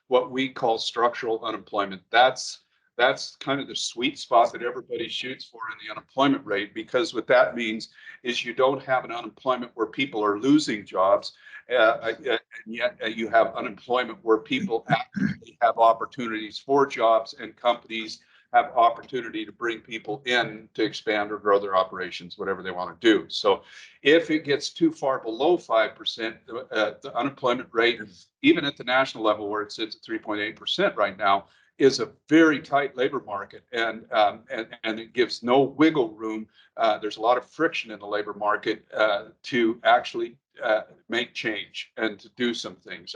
Speaker 5: what we call structural unemployment. That's kind of the sweet spot that everybody shoots for in the unemployment rate, because what that means is you don't have an unemployment where people are losing jobs, and yet you have unemployment where people actually have opportunities for jobs and companies have opportunity to bring people in to expand or grow their operations, whatever they want to do. So if it gets too far below 5%, the unemployment rate, even at the national level where it sits at 3.8% right now, is a very tight labor market, and it gives no wiggle room. There's a lot of friction in the labor market to actually make change and to do some things.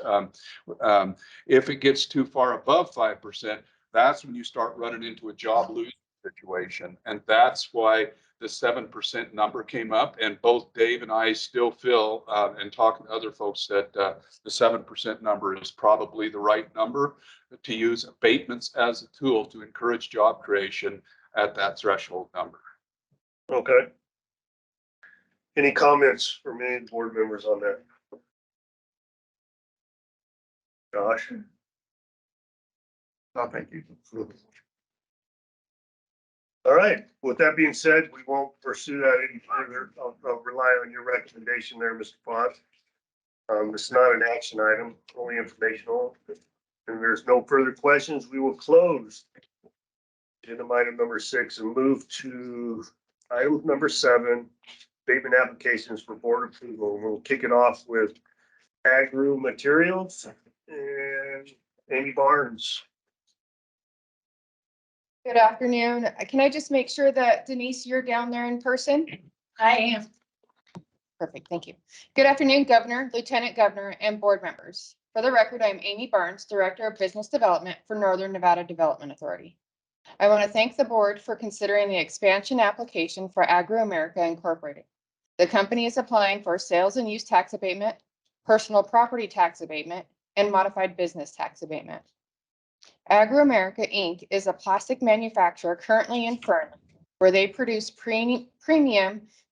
Speaker 5: If it gets too far above 5%, that's when you start running into a job losing situation, and that's why the 7% number came up. And both Dave and I still feel, and talking to other folks, that the 7% number is probably the right number to use abatements as a tool to encourage job creation at that threshold number.
Speaker 3: Okay. Any comments from any board members on that? Josh?
Speaker 2: No, thank you.
Speaker 3: All right, with that being said, we won't pursue that any further. I'll rely on your recommendation there, Mr. Fox. It's not an action item, only informational. And there's no further questions. We will close agenda item number 6 and move to item number 7, abatement applications for board approval. We'll kick it off with Agru Materials and Amy Barnes.
Speaker 6: Good afternoon. Can I just make sure that Denise, you're down there in person?
Speaker 9: I am.
Speaker 6: Perfect, thank you. Good afternoon, Governor, Lieutenant Governor, and board members. For the record, I'm Amy Barnes, Director of Business Development for Northern Nevada Development Authority. I want to thank the board for considering the expansion application for Agru America Incorporated. The company is applying for sales and use tax abatement, personal property tax abatement, and modified business tax abatement. Agru America Inc. is a plastic manufacturer currently in Fern, where they produce premium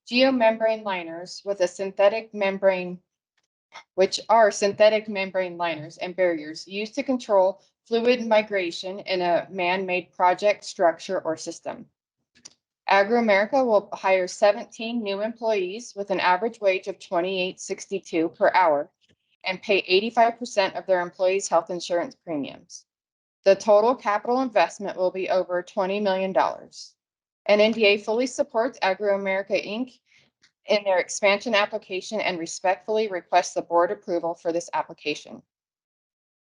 Speaker 6: geomembrane liners with a synthetic membrane, which are synthetic membrane liners and barriers used to control fluid migration in a man-made project, structure, or system. Agru America will hire 17 new employees with an average wage of $28.62 per hour and pay 85% of their employees' health insurance premiums. The total capital investment will be over $20 million. NNDA fully supports Agru America Inc. in their expansion application and respectfully requests the board approval for this application.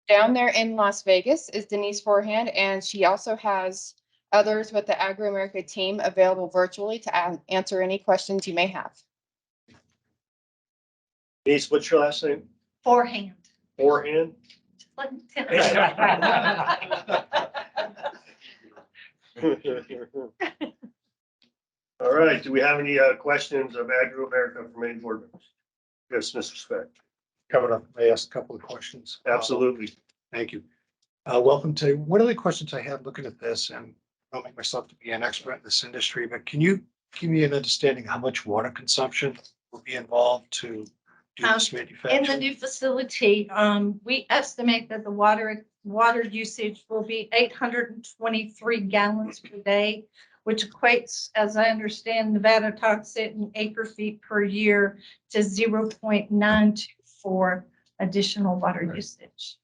Speaker 6: Down there in Las Vegas is Denise Forehand, and she also has others with the Agru America team available virtually to answer any questions you may have.
Speaker 3: Denise, what's your last name?
Speaker 9: Forehand.
Speaker 3: Forehand?
Speaker 9: Like tennis.
Speaker 3: All right, do we have any questions of Agru America from any board members? Yes, Mr. Speck.
Speaker 2: Covered up. I asked a couple of questions.
Speaker 3: Absolutely.
Speaker 2: Thank you. Welcome to, one of the questions I had looking at this, and I don't make myself to be an expert in this industry, but can you give me an understanding how much water consumption will be involved to do this
Speaker 9: In the
Speaker 2: manufacturing?
Speaker 9: new facility, we estimate that the water usage will be 823 gallons per day, which equates, as I understand, Nevada talks it in acre feet per year to 0.924 additional water usage.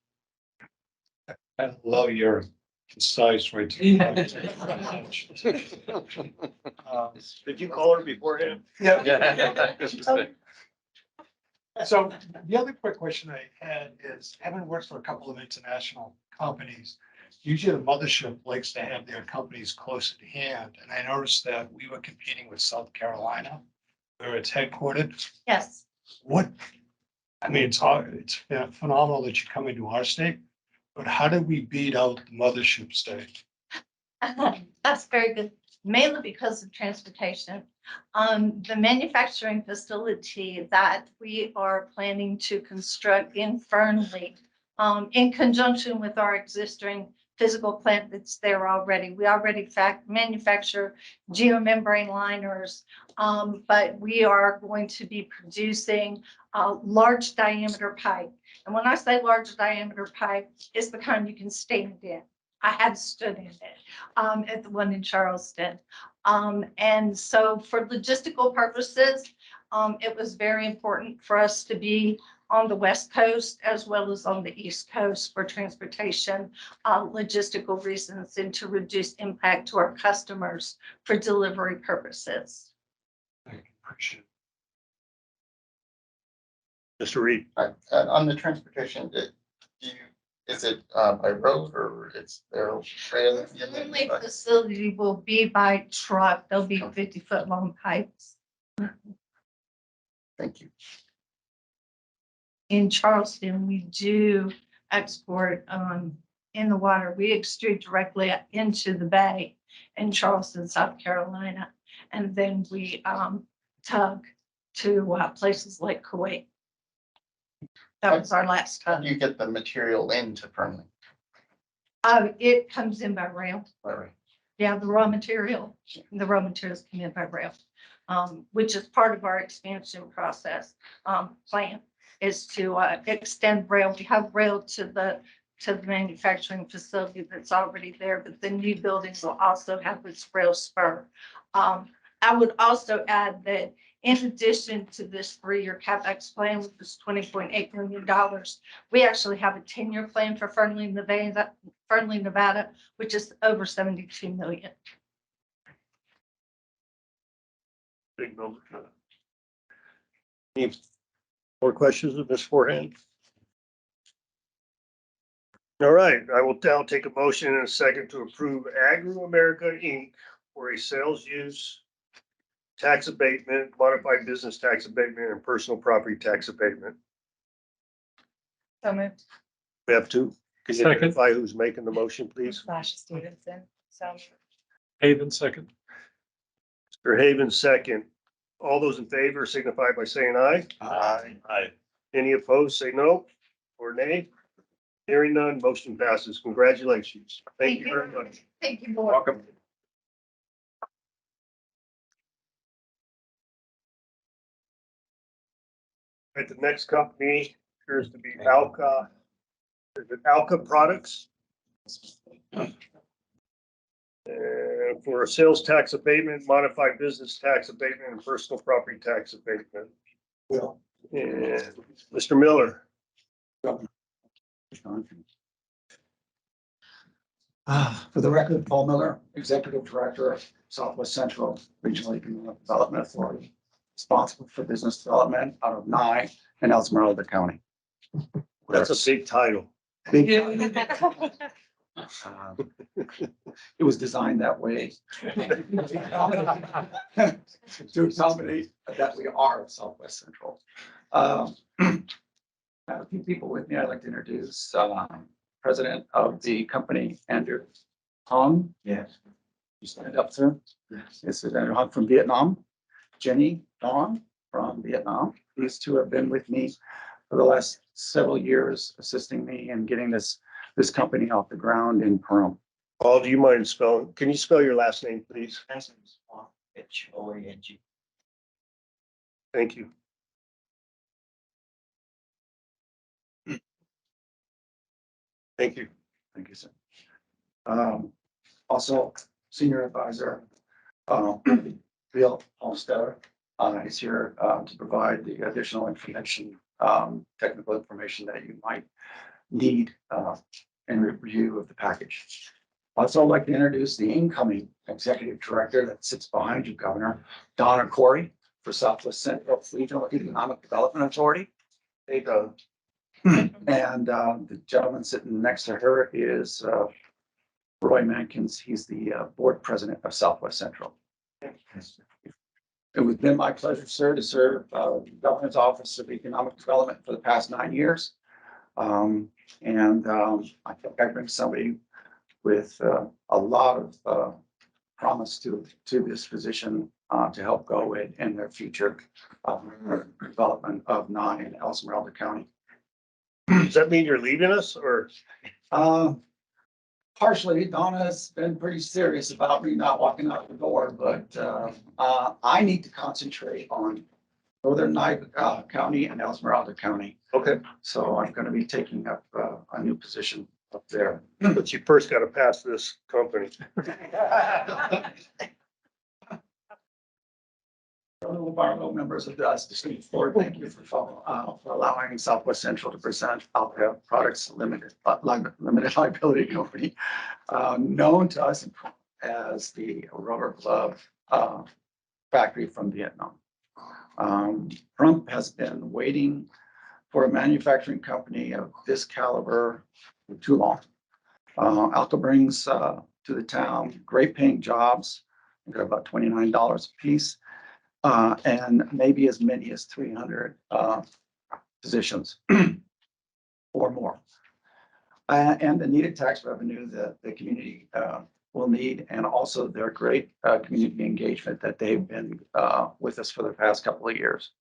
Speaker 2: I love your concise right to the point.
Speaker 3: Did you call her beforehand?
Speaker 2: Yeah. So the other quick question I had is, having worked for a couple of international companies, usually the mothership likes to have their companies closer to hand. And I noticed that we were competing with South Carolina, where it's headquartered.
Speaker 9: Yes.
Speaker 2: What, I mean, it's hard, it's phenomenal that you come into our state, but how did we beat out the mothership state?
Speaker 9: That's very good, mainly because of transportation. The manufacturing facility that we are planning to construct in Fernley, in conjunction with our existing physical plant that's there already. We already manufacture geomembrane liners, but we are going to be producing a large diameter pipe. And when I say large diameter pipe, it's the kind you can stand in. I have stood in it at the one in Charleston. And so for logistical purposes, it was very important for us to be on the West Coast as well as on the East Coast for transportation, logistical reasons, and to reduce impact to our customers for delivery purposes.
Speaker 2: I appreciate it.
Speaker 3: Mr. Reed.
Speaker 10: On the transportation, is it by road or it's their trail?
Speaker 9: The Fernley facility will be by truck. They'll be 50-foot long pipes.
Speaker 10: Thank you.
Speaker 9: In Charleston, we do export in the water. We extrude directly into the bay in Charleston, South Carolina, and then we tug to places like Kuwait. That was our last
Speaker 10: How
Speaker 9: tug.
Speaker 10: do you get the material into Fernley?
Speaker 9: It comes in by rail.
Speaker 10: Right.
Speaker 9: Yeah, the raw materials come in by rail, which is part of our expansion process plan is to extend rail. We have rail to to the manufacturing facility that's already there, but the new building will also have its rail spur. I would also add that in addition to this 3-year CapEx plan, which is $20.8 million, we actually have a 10-year plan for Fernley, Nevada, which is over $72 million.
Speaker 3: Big number. Any more questions of Ms. Forehand? All right, I will now take a motion in a second to approve Agru America, Inc. for a sales use tax abatement, modified business tax abatement, and personal property tax abatement.
Speaker 6: So moved.
Speaker 3: We have two. Can you identify who's making the motion, please?
Speaker 6: Flash Stevenson. So.
Speaker 2: Haven second.
Speaker 3: Mr. Haven, second. All those in favor signify by saying aye.
Speaker 2: Aye.
Speaker 3: Aye. Any opposed, say no or nay. Hearing none, motion passes. Congratulations. Thank you very much.
Speaker 9: Thank you, Board.
Speaker 3: Welcome. Right, the next company appears to be Alka. Is it Alka Products? For a sales tax abatement, modified business tax abatement, and personal property tax abatement.
Speaker 10: Will.
Speaker 3: And Mr. Miller.
Speaker 11: For the record, Paul Miller, Executive Director of Southwest Central Regional Economic Development Authority, responsible for business development out of Nye and Esmeralda County.
Speaker 3: That's a big title.
Speaker 11: It was designed that way to accommodate that we are Southwest Central. I have a few people with me. I'd like to introduce President of the company, Andrew Hong. Yes. You stand up, sir. Yes. This is Andrew Hong from Vietnam. Jenny Dong from Vietnam. These two have been with me for the last several years, assisting me in getting this company off the ground in Quorum.
Speaker 3: Paul, do you mind spelling? Can you spell your last name, please?
Speaker 11: H-O-A-N-G.
Speaker 3: Thank you. Thank you.
Speaker 11: Thank you, sir. Also, Senior Advisor, Bill Holstetter, is here to provide the additional information, technical information that you might need in review of the package. Also, I'd like to introduce the incoming Executive Director that sits behind you, Governor, Donna Corey, for Southwest Central Regional Economic Development Authority.
Speaker 3: Hey, Doug.
Speaker 11: And the gentleman sitting next to her is Roy Mankins. He's the board president of Southwest Central. It would been my pleasure, sir, to serve the Governor's Office of Economic Development for the past 9 years. I think I bring somebody with a lot of promise to this position to help GOED in their future development of Nye and Esmeralda County.
Speaker 3: Does that mean you're leaving us or?
Speaker 11: Partially, Donna's been pretty serious about me not walking out the door, but I need to concentrate on Northern Nye County and Esmeralda County.
Speaker 3: Okay.
Speaker 11: So I'm going to be taking up a new position up there.
Speaker 3: But you first got to pass this company.
Speaker 11: Lombardo, members of the distinct board, thank you for allowing Southwest Central to present Alka Products Limited Liability Company, known to us as the rubber glove factory from Vietnam. Trump has been waiting for a manufacturing company of this caliber for too long. Alka brings to the town great paying jobs. They're about $29 a piece. And maybe as many as 300 positions or more. And the needed tax revenue that the community will need, and also their great community engagement that they've been with us for the past couple of years.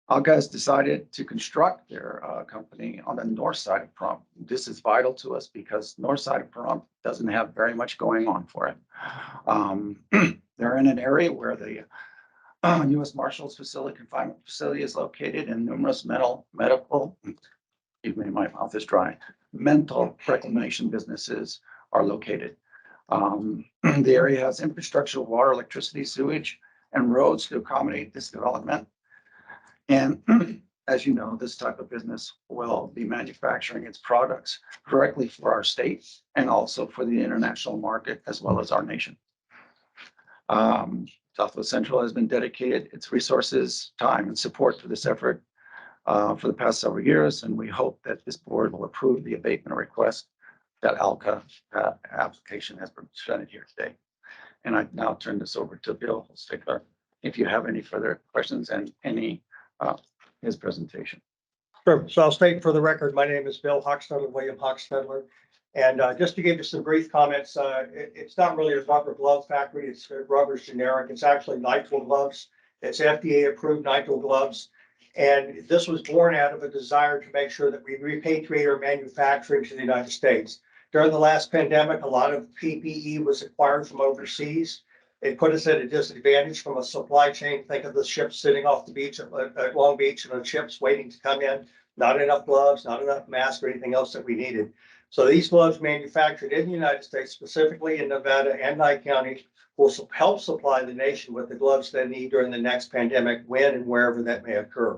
Speaker 11: Alka has decided to construct their company on the north side of Pahrump. This is vital to us because north side of Pahrump doesn't have very much going on for it. They're in an area where the U.S. Marshals confinement facility is located, and numerous medical excuse me, my mouth is dry, mental reclamation businesses are located. The area has infrastructure, water, electricity, sewage, and roads to accommodate this development. And as you know, this type of business will be manufacturing its products directly for our state and also for the international market as well as our nation. Southwest Central has been dedicated its resources, time, and support to this effort for the past several years, and we hope that this board will approve the abatement request that Alka application has been presented here today. And I now turn this over to Bill Stickler, if you have any further questions and any his presentation.
Speaker 12: Sure. So I'll state for the record, my name is Bill Hochstedler, William Hochstedler. And just to give you some brief comments, it's not really a rubber glove factory. It's rubber's generic. It's actually nitrile gloves. It's FDA approved nitrile gloves. And this was born out of a desire to make sure that we repatriate our manufacturing to the United States. During the last pandemic, a lot of PPE was acquired from overseas. It put us at a disadvantage from a supply chain. Think of the ships sitting off the beach at Long Beach and the ships waiting to come in. Not enough gloves, not enough masks or anything else that we needed. So these gloves manufactured in the United States, specifically in Nevada and Nye County, will help supply the nation with the gloves they need during the next pandemic, when and wherever that may occur.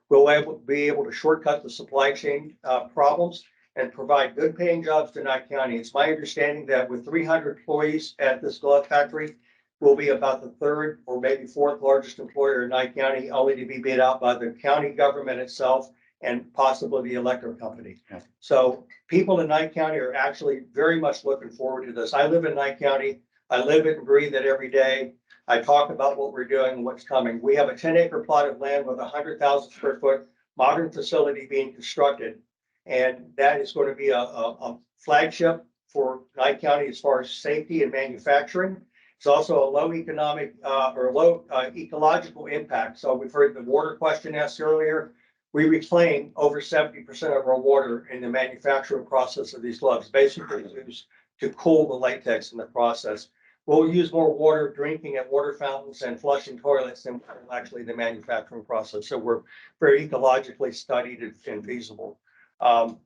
Speaker 12: We'll be able to shortcut the supply chain problems and provide good paying jobs to Nye County. It's my understanding that with 300 employees at this glove factory, we'll be about the third or maybe fourth largest employer in Nye County, only to be beat out by the county government itself and possibly the electric company.
Speaker 11: Yeah.
Speaker 12: So people in Nye County are actually very much looking forward to this. I live in Nye County. I live it and breathe it every day. I talk about what we're doing and what's coming. We have a 10-acre plot of land with a 100,000 square foot modern facility being constructed. And that is going to be a flagship for Nye County as far as safety and manufacturing. It's also a low economic or low ecological impact. So we've heard the water question asked earlier. We reclaim over 70% of our water in the manufacturing process of these gloves, basically used to cool the latex in the process. We'll use more water drinking at water fountains and flushing toilets than actually the manufacturing process. So we're very ecologically studied and feasible. So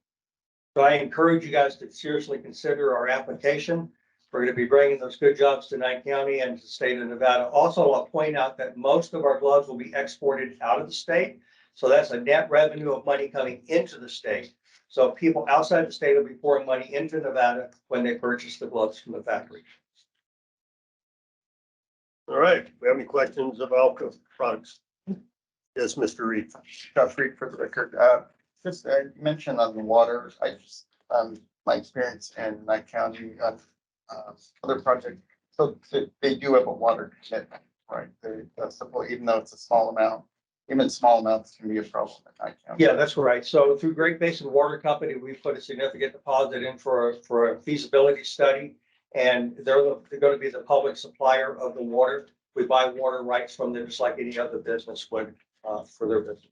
Speaker 12: I encourage you guys to seriously consider our application. We're going to be bringing those good jobs to Nye County and to the state of Nevada. Also, I'll point out that most of our gloves will be exported out of the state. So that's a net revenue of money coming into the state. So people outside the state will be pouring money into Nevada when they purchase the gloves from the factory.
Speaker 3: All right, we have any questions of Alka Products? Yes, Mr. Reed.
Speaker 10: Josh Reed for the record. Just mention on the water, I just, my experience in Nye County on other projects. So they do have a water commitment, right? That's the point, even though it's a small amount. Even small amounts can be a problem in Nye County.
Speaker 12: Yeah, that's right. So through Great Basin Water Company, we put a significant deposit in for a feasibility study. And they're going to be the public supplier of the water. We buy water rights from them just like any other business would for their business.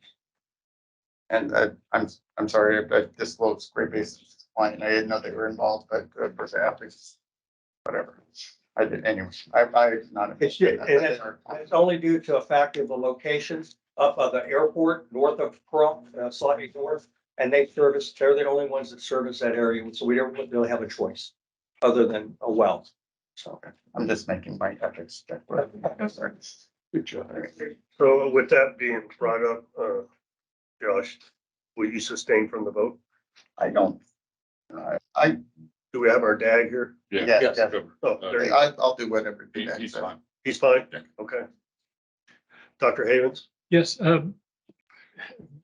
Speaker 10: And I'm sorry, but this looks Great Basin client. I didn't know they were involved, but for the ethics, whatever. I did anyway. I'm not.
Speaker 12: It's only due to a fact of the locations up of the airport north of Quorum, slightly north, and they're the only ones that service that area. So we don't really have a choice other than a well. So
Speaker 10: I'm just making my ethics.
Speaker 11: Good job.
Speaker 3: So with that being brought up, Josh, will you sustain from the vote?
Speaker 10: I don't.
Speaker 3: Do we have our DAG here?
Speaker 10: Yeah.
Speaker 3: Oh, there you go.
Speaker 10: I'll do whatever.
Speaker 5: He's fine.
Speaker 3: He's fine?
Speaker 10: Yeah.
Speaker 3: Okay. Dr. Havens?
Speaker 13: Yes,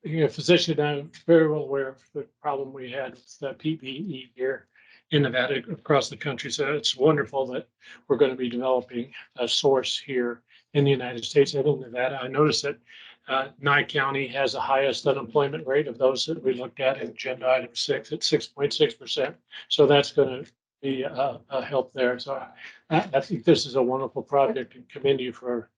Speaker 13: being a physician, I'm very well aware of the problem we had with the PPE here in Nevada across the country. So it's wonderful that we're going to be developing a source here in the United States and in Nevada. I noticed that Nye County has the highest unemployment rate of those that we looked at in agenda item 6 at 6.6%. So that's going to be a help there. So I think this is a wonderful project and commend you for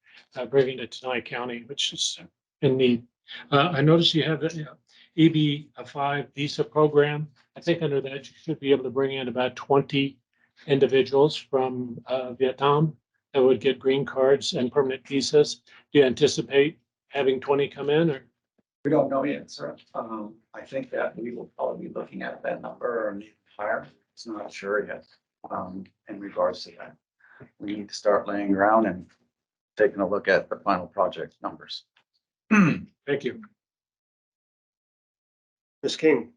Speaker 13: bringing it to Nye County, which is in need. I noticed you have the EB-5 visa program. I think under that you should be able to bring in about 20 individuals from Vietnam that would get green cards and permanent visas. Do you anticipate having 20 come in, or?
Speaker 11: We don't know yet, sir. I think that we will probably be looking at that number or even higher. It's not sure yet, in regards to that. We need to start laying ground and taking a look at the final project numbers.
Speaker 13: Thank you.
Speaker 3: Ms. King.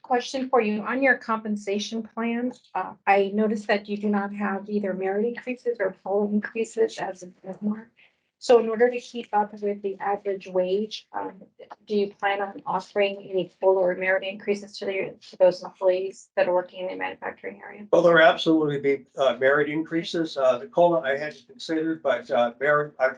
Speaker 14: Question for you. On your compensation plan, I noticed that you do not have either merit increases or poll increases as marked. So in order to keep up with the average wage, do you plan on offering any full or merit increases to those employees that are working in the manufacturing area?
Speaker 12: Well, there absolutely be merit increases. The COLA I hadn't considered, but merit, I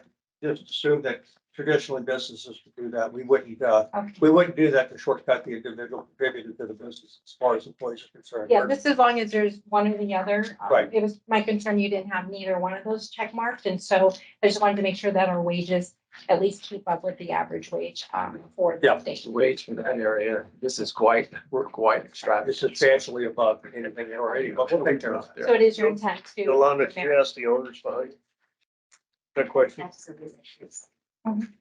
Speaker 12: just assumed that traditionally businesses would do that. We wouldn't do that to shortcut the individual contributor to the business as far as employees are concerned.
Speaker 14: Yeah, just as long as there's one or the other.
Speaker 12: Right.
Speaker 14: It was my concern you didn't have neither one of those check marked. And so I just wanted to make sure that our wages at least keep up with the average wage for the state.
Speaker 11: Wage for that area, we're quite extravagant.
Speaker 12: It's substantially above anything already, but we'll take care of it.
Speaker 14: So it is your intent to.
Speaker 3: Yolanda, can you ask the owners behind you? That question?
Speaker 15: Absolutely.
Speaker 14: Mhm.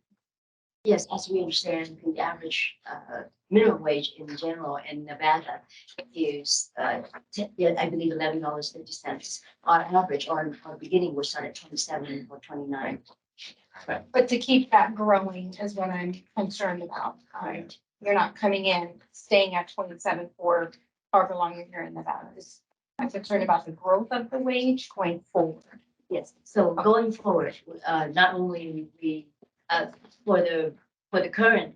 Speaker 15: Yes, as we understand, the average minimum wage in general in Nevada is, I believe $11.50 on average. On beginning, we're starting at 27 or 29.
Speaker 14: But to keep that growing is what I'm concerned about. You're not coming in, staying at 27 for however long you're here in Nevada. I'm concerned about the growth of the wage going forward.
Speaker 15: Yes, so going forward, not only we, for the current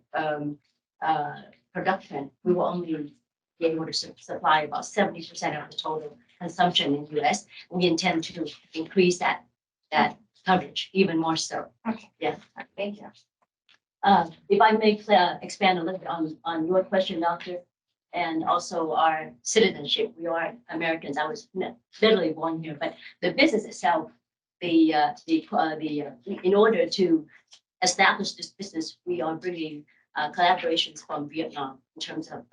Speaker 15: production, we will only be able to supply about 70% of the total consumption in the US. We intend to increase that coverage even more so.
Speaker 14: Okay.
Speaker 15: Yeah.
Speaker 14: Thank you.
Speaker 15: If I may expand a little bit on your question, Doctor, and also our citizenship. We are Americans. I was literally born here, but the business itself, in order to establish this business, we are bringing collaborations from Vietnam in terms of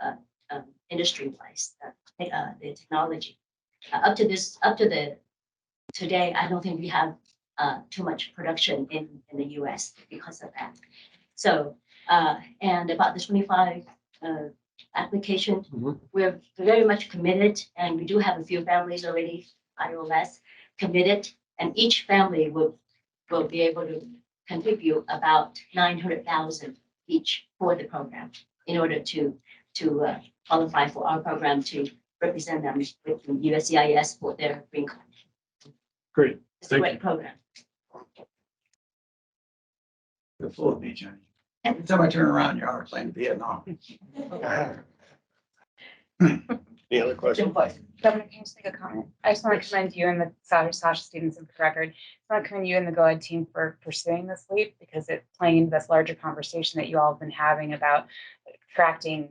Speaker 15: industry-wise, the technology. Up to today, I don't think we have too much production in the US because of that. So, and about the 25 application, we're very much committed, and we do have a few families already, IOS, committed, and each family will be able to contribute about 900,000 each for the program in order to qualify for our program to represent them with the USCIS for their green card.
Speaker 13: Great.
Speaker 15: It's a great program.
Speaker 11: You're full of me, Jenny. Every time I turn around, you're on playing Vietnam.
Speaker 3: Any other questions?
Speaker 6: Governor, can I just make a comment? I just want to commend you and the Sasha students in the record. I want to commend you and the GOED team for pursuing this leap because it played this larger conversation that you all have been having about attracting,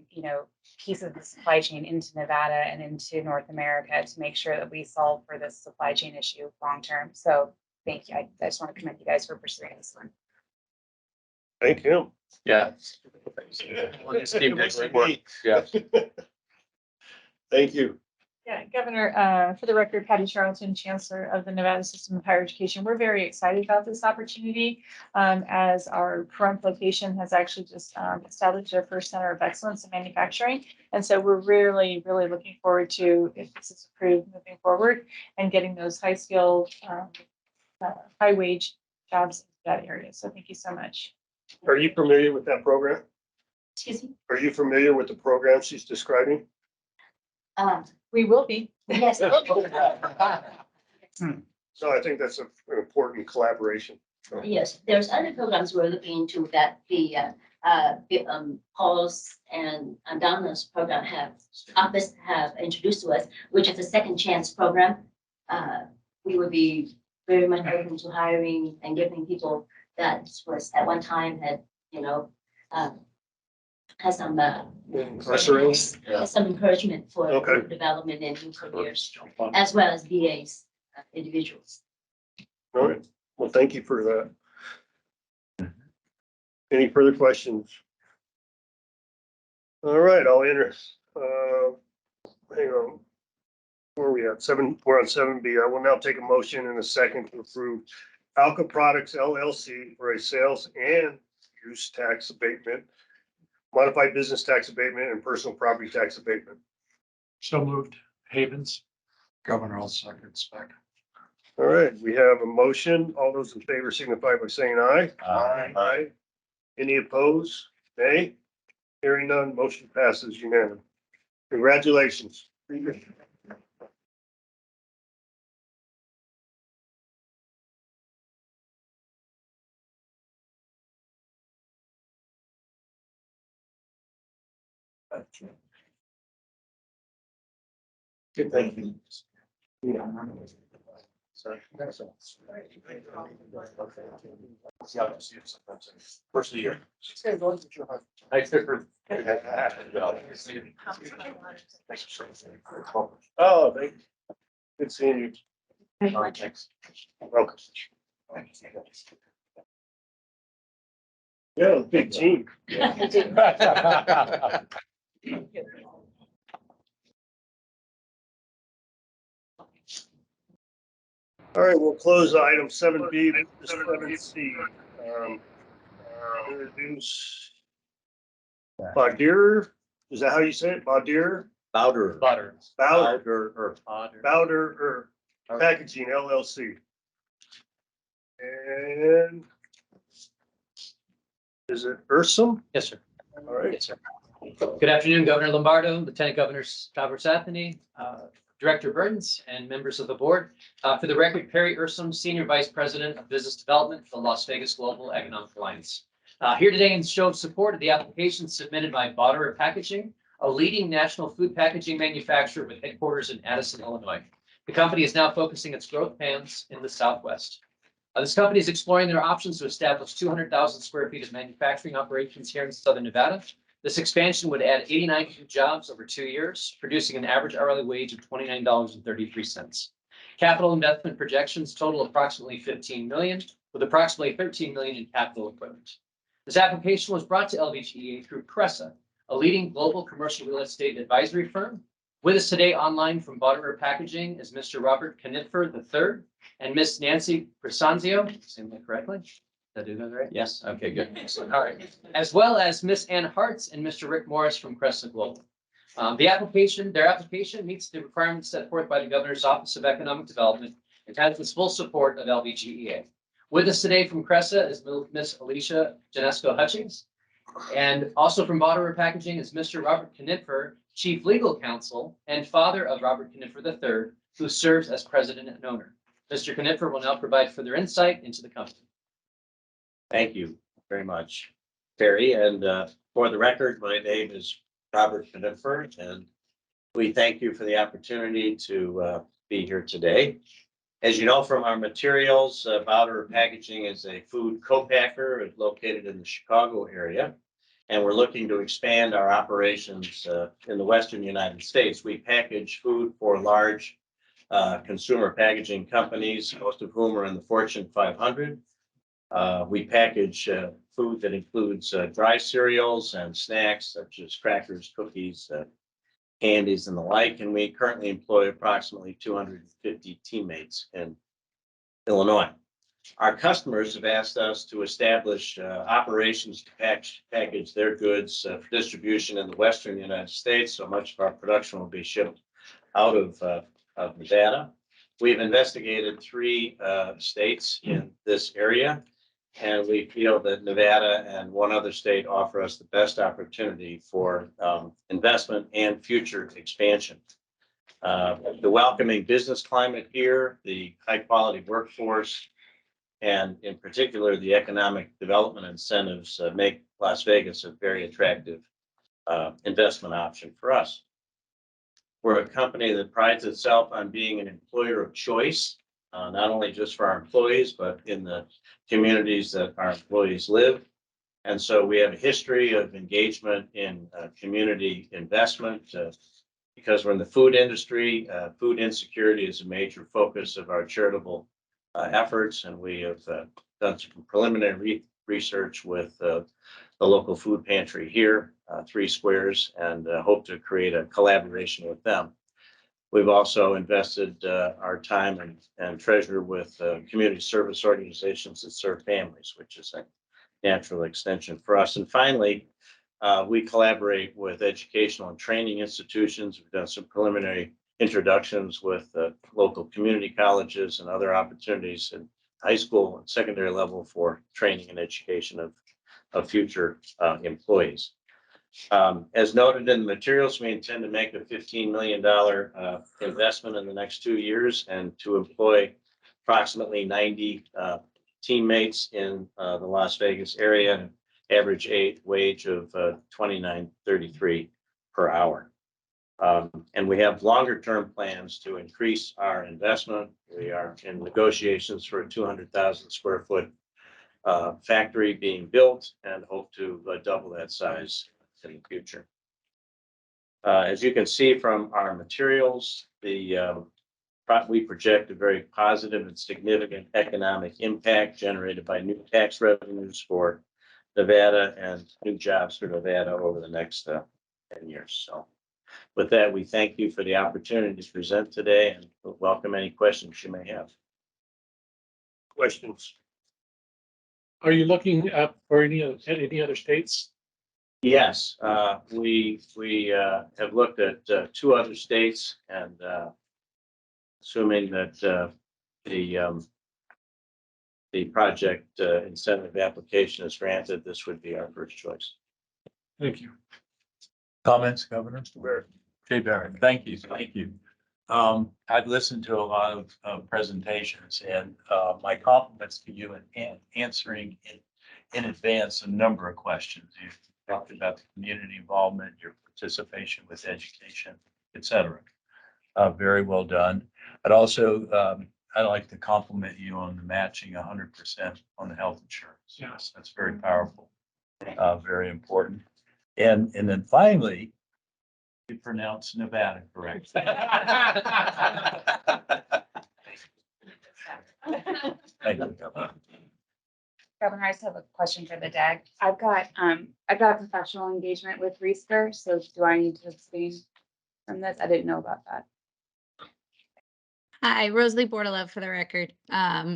Speaker 6: pieces of the supply chain into Nevada and into North America to make sure that we solve for this supply chain issue long term. So thank you. I just want to commend you guys for pursuing this one.
Speaker 3: Thank you.
Speaker 1: Yeah. Well, this team did great work. Yeah.
Speaker 3: Thank you.
Speaker 6: Yeah, Governor, for the record, Patty Charlton, Chancellor of the Nevada System of Higher Education. We're very excited about this opportunity as our current location has actually just established their first center of excellence in manufacturing. And so we're really, really looking forward to, if this is approved, moving forward and getting those high skilled, high wage jobs in that area. So thank you so much.
Speaker 3: Are you familiar with that program?
Speaker 15: Excuse me?
Speaker 3: Are you familiar with the program she's describing?
Speaker 6: We will be.
Speaker 15: Yes.
Speaker 3: So I think that's an important collaboration.
Speaker 15: Yes, there's other programs we're looking into that the Paul's and Donna's program office have introduced to us, which is a second chance program. We would be very much open to hiring and giving people that was at one time had has some has some encouragement for development and new careers, as well as VAs, individuals.
Speaker 3: All right. Well, thank you for that. Any further questions? All right, I'll enter. Hang on. Where are we at? We're on 7B. I will now take a motion in a second to approve Alka Products LLC for a sales and use tax abatement, modified business tax abatement, and personal property tax abatement.
Speaker 13: So moved. Havens.
Speaker 2: Governor, all seconds back.
Speaker 3: All right, we have a motion. All those in favor signify by saying aye. Aye. Any opposed? Nay? Hearing none, motion passes unanimous. Congratulations.
Speaker 2: Good, thank you. First of the year.
Speaker 1: Thanks, Victor.
Speaker 3: Oh, thank you. Good seeing you.
Speaker 1: Thanks.
Speaker 3: Welcome. Yeah, big team. All right, we'll close item 7B, 7C. Introduce Bauderer, is that how you say it? Bauderer?
Speaker 12: Bauderer.
Speaker 3: Bauderer Packaging LLC. And is it Ursum?
Speaker 16: Yes, sir.
Speaker 3: All right.
Speaker 16: Yes, sir. Good afternoon, Governor Lombardo, Lieutenant Governor Stavros Anthony, Director Burns, and members of the board. For the record, Perry Ursum, Senior Vice President of Business Development for the Las Vegas Global Economic Alliance. Here today in show of support of the application submitted by Bauderer Packaging, a leading national food packaging manufacturer with headquarters in Addison, Illinois. The company is now focusing its growth plans in the Southwest. This company is exploring their options to establish 200,000 square feet of manufacturing operations here in Southern Nevada. This expansion would add 89 new jobs over 2 years, producing an average hourly wage of $29.33. Capital investment projections total approximately $15 million, with approximately $13 million in capital equipment. This application was brought to LVGEA through Cressa, a leading global commercial real estate advisory firm. With us today online from Bauderer Packaging is Mr. Robert Knipfer III and Miss Nancy Presanzio, saying that correctly? Did I do that right? Yes. Okay, good. Excellent. All right. As well as Miss Ann Hartz and Mr. Rick Morris from Cressa Global. Their application meets the requirements set forth by the Governor's Office of Economic Development and has the full support of LVGEA. With us today from Cressa is Miss Alicia Janesco Hutchings. And also from Bauderer Packaging is Mr. Robert Knipfer, Chief Legal Counsel and father of Robert Knipfer III, who serves as president and owner. Mr. Knipfer will now provide further insight into the company.
Speaker 17: Thank you very much, Terry. And for the record, my name is Robert Knipfer, and we thank you for the opportunity to be here today. As you know from our materials, Bauderer Packaging is a food co-packer located in the Chicago area, and we're looking to expand our operations in the Western United States. We package food for large consumer packaging companies, most of whom are in the Fortune 500. We package food that includes dry cereals and snacks such as crackers, cookies, candies, and the like. And we currently employ approximately 250 teammates in Illinois. Our customers have asked us to establish operations to package their goods for distribution in the Western United States. So much of our production will be shipped out of Nevada. We've investigated 3 states in this area, and we feel that Nevada and one other state offer us the best opportunity for investment and future expansion. The welcoming business climate here, the high quality workforce, and in particular, the economic development incentives make Las Vegas a very attractive investment option for us. We're a company that prides itself on being an employer of choice, not only just for our employees, but in the communities that our employees live. And so we have a history of engagement in community investment. Because we're in the food industry, food insecurity is a major focus of our charitable efforts, and we have done some preliminary research with the local food pantry here, 3 Squares, and hope to create a collaboration with them. We've also invested our time and treasure with community service organizations that serve families, which is an natural extension for us. And finally, we collaborate with educational and training institutions. We've done some preliminary introductions with local community colleges and other opportunities in high school and secondary level for training and education of future employees. As noted in the materials, we intend to make a $15 million investment in the next 2 years and to employ approximately 90 teammates in the Las Vegas area, average wage of $29.33 per hour. And we have longer term plans to increase our investment. We are in negotiations for a 200,000 square foot factory being built and hope to double that size in the future. As you can see from our materials, we project a very positive and significant economic impact generated by new tax revenues for Nevada and new jobs for Nevada over the next 10 years. So with that, we thank you for the opportunity to present today and welcome any questions you may have.
Speaker 3: Questions?
Speaker 13: Are you looking at for any other states?
Speaker 17: Yes, we have looked at 2 other states and assuming that the project incentive application is granted, this would be our first choice.
Speaker 13: Thank you.
Speaker 18: Comments, Governor? Jay Barrett, thank you, thank you. I've listened to a lot of presentations and my compliments to you in answering in advance a number of questions. You've talked about the community involvement, your participation with education, et cetera. Very well done. I'd also, I'd like to compliment you on the matching 100% on the health insurance. Yes, that's very powerful, very important. And then finally, you pronounce Nevada correct. Thank you.
Speaker 19: Governor, I just have a question for the DAG. I've got a professional engagement with Reisker, so do I need to abstain from this? I didn't know about that.
Speaker 20: Hi, Rosalie Bordelev for the record,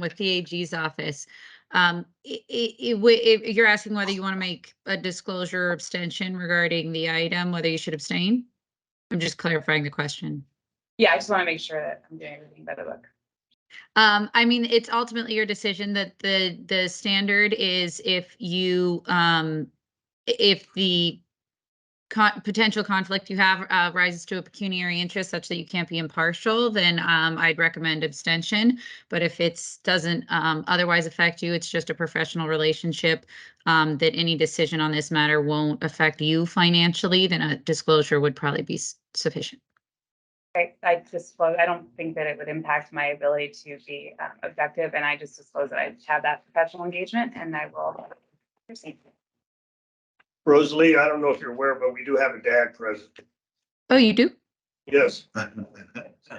Speaker 20: with the AG's office. If you're asking whether you want to make a disclosure or abstention regarding the item, whether you should abstain? I'm just clarifying the question.
Speaker 19: Yeah, I just want to make sure that I'm doing everything by the book.
Speaker 20: I mean, it's ultimately your decision. That the standard is if you if the potential conflict you have rises to a pecuniary interest such that you can't be impartial, then I'd recommend abstention. But if it doesn't otherwise affect you, it's just a professional relationship, that any decision on this matter won't affect you financially, then a disclosure would probably be sufficient.
Speaker 19: I disclose, I don't think that it would impact my ability to be objective, and I just disclose that I have that professional engagement, and I will proceed.
Speaker 3: Rosalie, I don't know if you're aware, but we do have a DAG present.
Speaker 20: Oh, you do?
Speaker 3: Yes.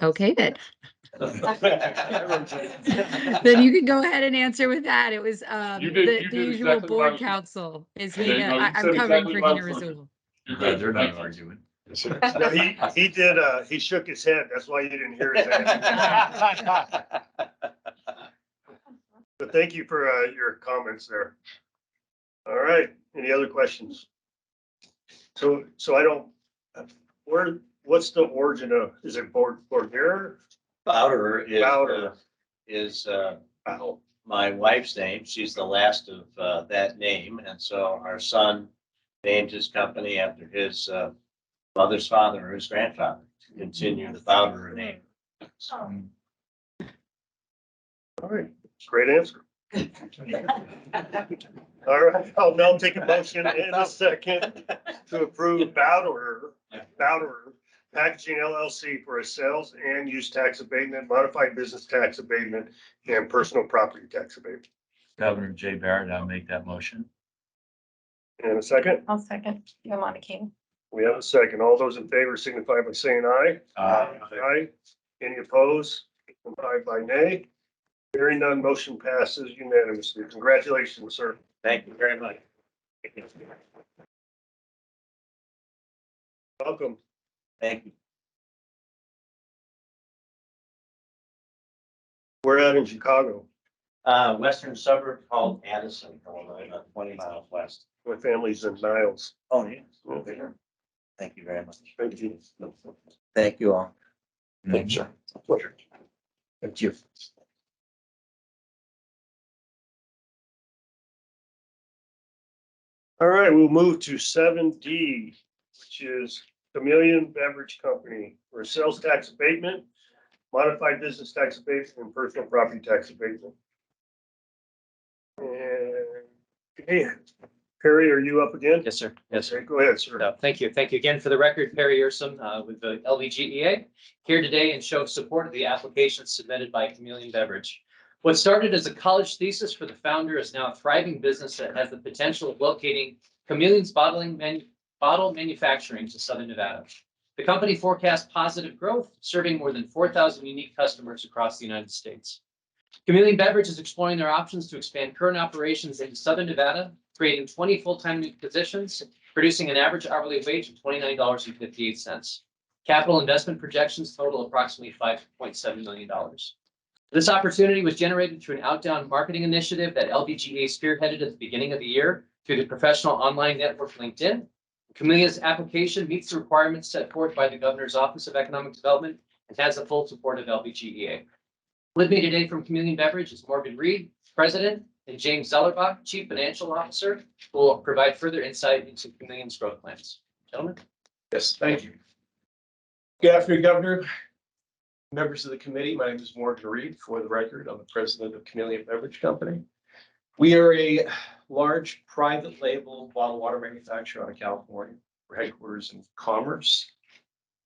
Speaker 20: Okay, then. Then you can go ahead and answer with that. It was the usual
Speaker 18: exactly
Speaker 20: board counsel. Is he?
Speaker 18: Yeah, no, you
Speaker 20: I'm
Speaker 18: said
Speaker 20: covering
Speaker 18: exactly
Speaker 20: for
Speaker 18: what I
Speaker 20: Hina
Speaker 18: was looking.
Speaker 20: Razul.
Speaker 18: You're good. They're not arguing.
Speaker 3: No, he did, he shook his head. That's why you didn't hear his answer. But thank you for your comments there. All right, any other questions? So I don't, what's the origin of, is it Bauderer?
Speaker 17: Bauderer is my wife's name. She's the last of that name. And so our son named his company after his mother's father or his grandfather to continue the Bauderer name.
Speaker 3: All right, great answer. All right, I'll now take a motion in a second to approve Bauderer Packaging LLC for a sales and use tax abatement, modified business tax abatement, and personal property tax abatement.
Speaker 18: Governor Jay Barrett, I'll make that motion.
Speaker 3: And a second?
Speaker 14: I'll second. Yolanda King.
Speaker 3: We have a second. All those in favor signify by saying aye. Aye. Any opposed? Signify by nay. Hearing none, motion passes unanimously. Congratulations, sir.
Speaker 17: Thank you very much.
Speaker 3: Welcome.
Speaker 17: Thank you.
Speaker 3: We're out in Chicago.
Speaker 17: Western suburb called Addison, Illinois, about 20 miles west.
Speaker 3: My family's in Niles.
Speaker 17: Oh, yeah. Thank you very much.
Speaker 3: Thank you.
Speaker 17: Thank you all.
Speaker 3: Thanks, sir. Pleasure. Thank you. All right, we'll move to 7D, which is Chameleon Beverage Company for sales tax abatement, modified business tax abatement, and personal property tax abatement. And, hey, Perry, are you up again?
Speaker 16: Yes, sir. Yes, sir.
Speaker 3: Okay, go ahead, sir.
Speaker 16: Thank you. Thank you again for the record. Perry Ursom with the LVGEA here today and show support of the application submitted by Chameleon Beverage. What started as a college thesis for the founder is now a thriving business that has the potential of locating Chameleon's bottle manufacturing to Southern Nevada. The company forecasts positive growth, serving more than 4,000 unique customers across the United States. Chameleon Beverage is exploring their options to expand current operations into Southern Nevada, creating 20 full-time new positions, producing an average hourly wage of $29.58. Capital investment projections total approximately $5.7 million. This opportunity was generated through an outbound marketing initiative that LVGA spearheaded at the beginning of the year through the professional online network LinkedIn. Chameleon's application meets the requirements set forth by the Governor's Office of Economic Development and has the full support of LVGEA. With me today from Chameleon Beverage is Morgan Reed, President, and James Zellerbach, Chief Financial Officer, who will provide further insight into Chameleon's growth plans. Gentlemen.
Speaker 21: Yes, thank you. Good afternoon, Governor. Members of the committee, my name is Morgan Reed. For the record, I'm the president of Chameleon Beverage Company. We are a large private label bottled water manufacturer out of California. We're headquarters in Commerce.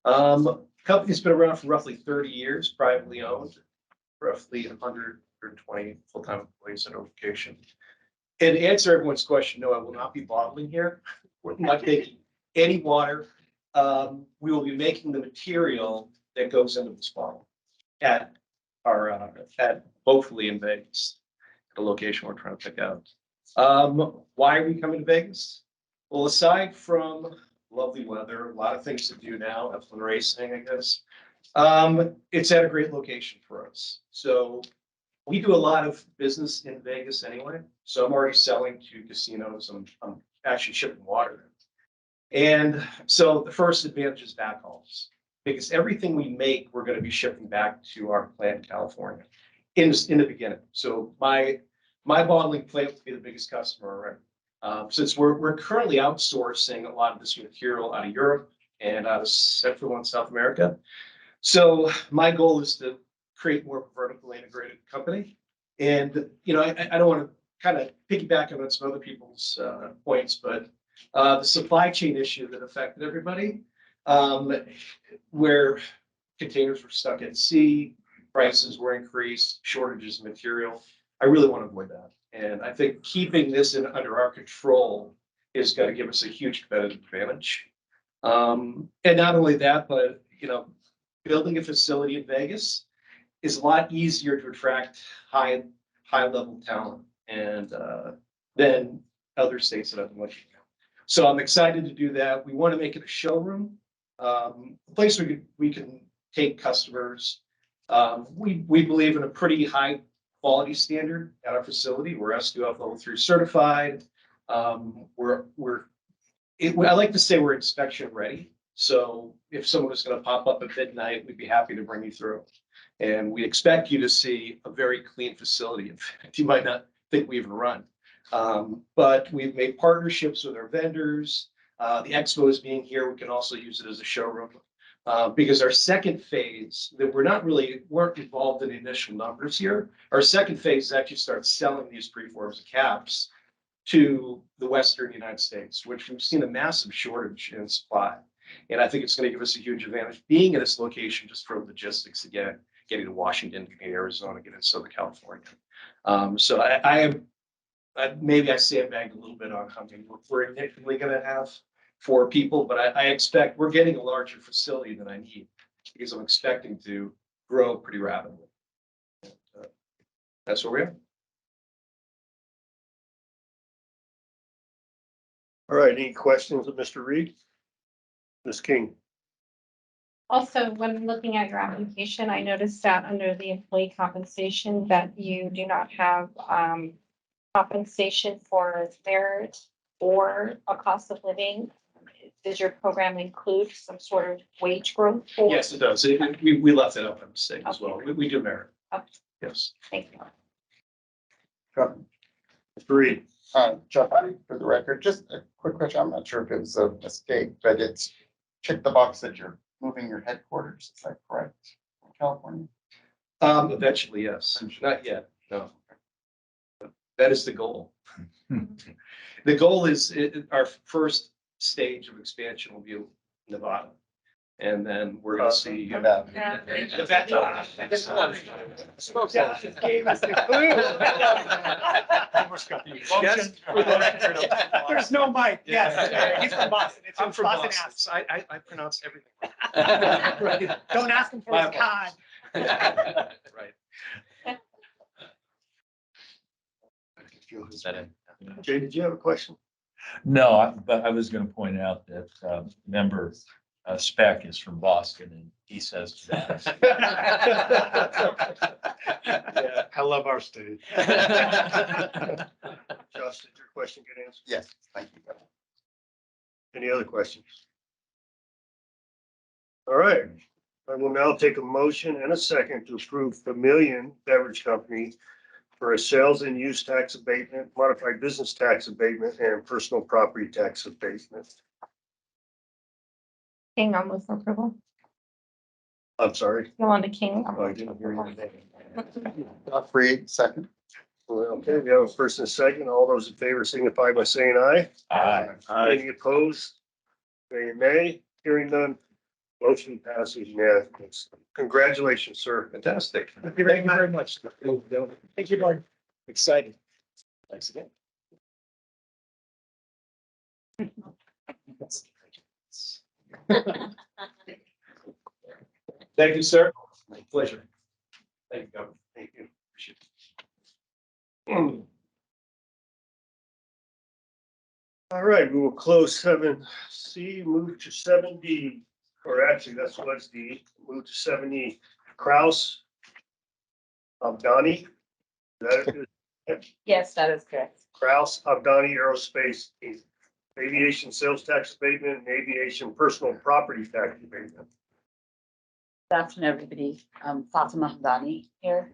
Speaker 21: Company's been around for roughly 30 years, privately owned, roughly 120 full-time employees at our location. And to answer everyone's question, no, I will not be bottling here. We're not taking any water. We will be making the material that goes into this bottle at our, at hopefully in Vegas, at a location we're trying to pick out. Why are we coming to Vegas? Well, aside from lovely weather, a lot of things to do now, F1 racing, I guess. It's at a great location for us. So we do a lot of business in Vegas anyway. So I'm already selling to casinos. I'm actually shipping water. And so the first advantage is backhauls, because everything we make, we're going to be shipping back to our plant in California in the beginning. So my bottling plant will be the biggest customer already. Since we're currently outsourcing a lot of this material out of Europe and out of Central and South America. So my goal is to create more of a vertically integrated company. And, you know, I don't want to kind of piggyback on some other people's points, but the supply chain issue that affected everybody, where containers were stuck at sea, prices were increased, shortages of material. I really want to avoid that. And I think keeping this under our control is going to give us a huge competitive advantage. And not only that, but, you know, building a facility in Vegas is a lot easier to attract high level talent and than other states that I've been looking at. So I'm excited to do that. We want to make it a showroom, a place we can take customers. We believe in a pretty high quality standard at our facility. We're SQF level 3 certified. I like to say we're inspection ready. So if someone was going to pop up at midnight, we'd be happy to bring you through. And we expect you to see a very clean facility. In fact, you might not think we even run. But we've made partnerships with our vendors. The expo is being here. We can also use it as a showroom. Because our second phase, that weren't involved in the initial numbers here. Our second phase is actually start selling these preforms and caps to the Western United States, which we've seen a massive shortage in supply. And I think it's going to give us a huge advantage being in this location just for logistics again, getting to Washington, getting to Arizona, getting to Southern California. So maybe I sandbagged a little bit on how many we're initially going to have for people, but I expect we're getting a larger facility than I need because I'm expecting to grow pretty rapidly. That's where we are.
Speaker 3: All right, any questions of Mr. Reed? Ms. King?
Speaker 14: Also, when looking at your application, I noticed that under the employee compensation that you do not have compensation for merit or a cost of living. Does your program include some sort of wage growth?
Speaker 21: Yes, it does. We left it up by mistake as well. We do merit.
Speaker 14: Okay.
Speaker 21: Yes.
Speaker 14: Thank you.
Speaker 3: Three.
Speaker 10: Jeff, for the record, just a quick question. I'm not sure if it was a mistake, but it's check the box that you're moving your headquarters. Is that correct? In California?
Speaker 21: Eventually, yes. Not yet, no. That is the goal. The goal is our first stage of expansion will be Nevada. And then we're gonna see.
Speaker 10: Nevada.
Speaker 3: Gave us the clue.
Speaker 21: Just for the record.
Speaker 12: There's no mic. Yes, he's from Boston. It's
Speaker 21: I'm from
Speaker 12: Boston
Speaker 21: Boston.
Speaker 12: ass.
Speaker 21: I pronounce everything.
Speaker 12: Don't ask him for his card.
Speaker 21: Right.
Speaker 3: Jay, did you have a question?
Speaker 18: No, but I was gonna point out that, member Speck is from Boston and he says.
Speaker 3: Yeah, I love our state. Josh, did your question get answered?
Speaker 10: Yes, thank you.
Speaker 3: Any other questions? All right, I will now take a motion and a second to approve Chameleon Beverage Company for a sales and use tax abatement, modified business tax abatement, and personal property tax abatement.
Speaker 14: King, I'll move for approval.
Speaker 3: I'm sorry.
Speaker 14: Yolanda King.
Speaker 3: Oh, I didn't hear your name.
Speaker 10: Freed, second.
Speaker 3: Well, okay, we have a first and a second. All those in favor signify by saying aye.
Speaker 18: Aye.
Speaker 3: Any opposed? Saying nay. Hearing none. Motion passes unanimously. Congratulations, sir.
Speaker 21: Fantastic.
Speaker 12: Thank you very much. Thank you, Board.
Speaker 21: Excited. Thanks again. Thank you, sir. My pleasure. Thank you, Governor.
Speaker 3: Thank you.
Speaker 21: Appreciate
Speaker 3: All right, we will close 7C, move to 7D, or actually, that's what's D, move to 7E. Kraus. Hamdani. Is that it?
Speaker 8: Yes, that is correct.
Speaker 3: Kraus, Hamdani Aerospace, Inc. Aviation sales tax abatement and aviation personal property tax abatement.
Speaker 8: Good afternoon, everybody. Fatima Hamdani here,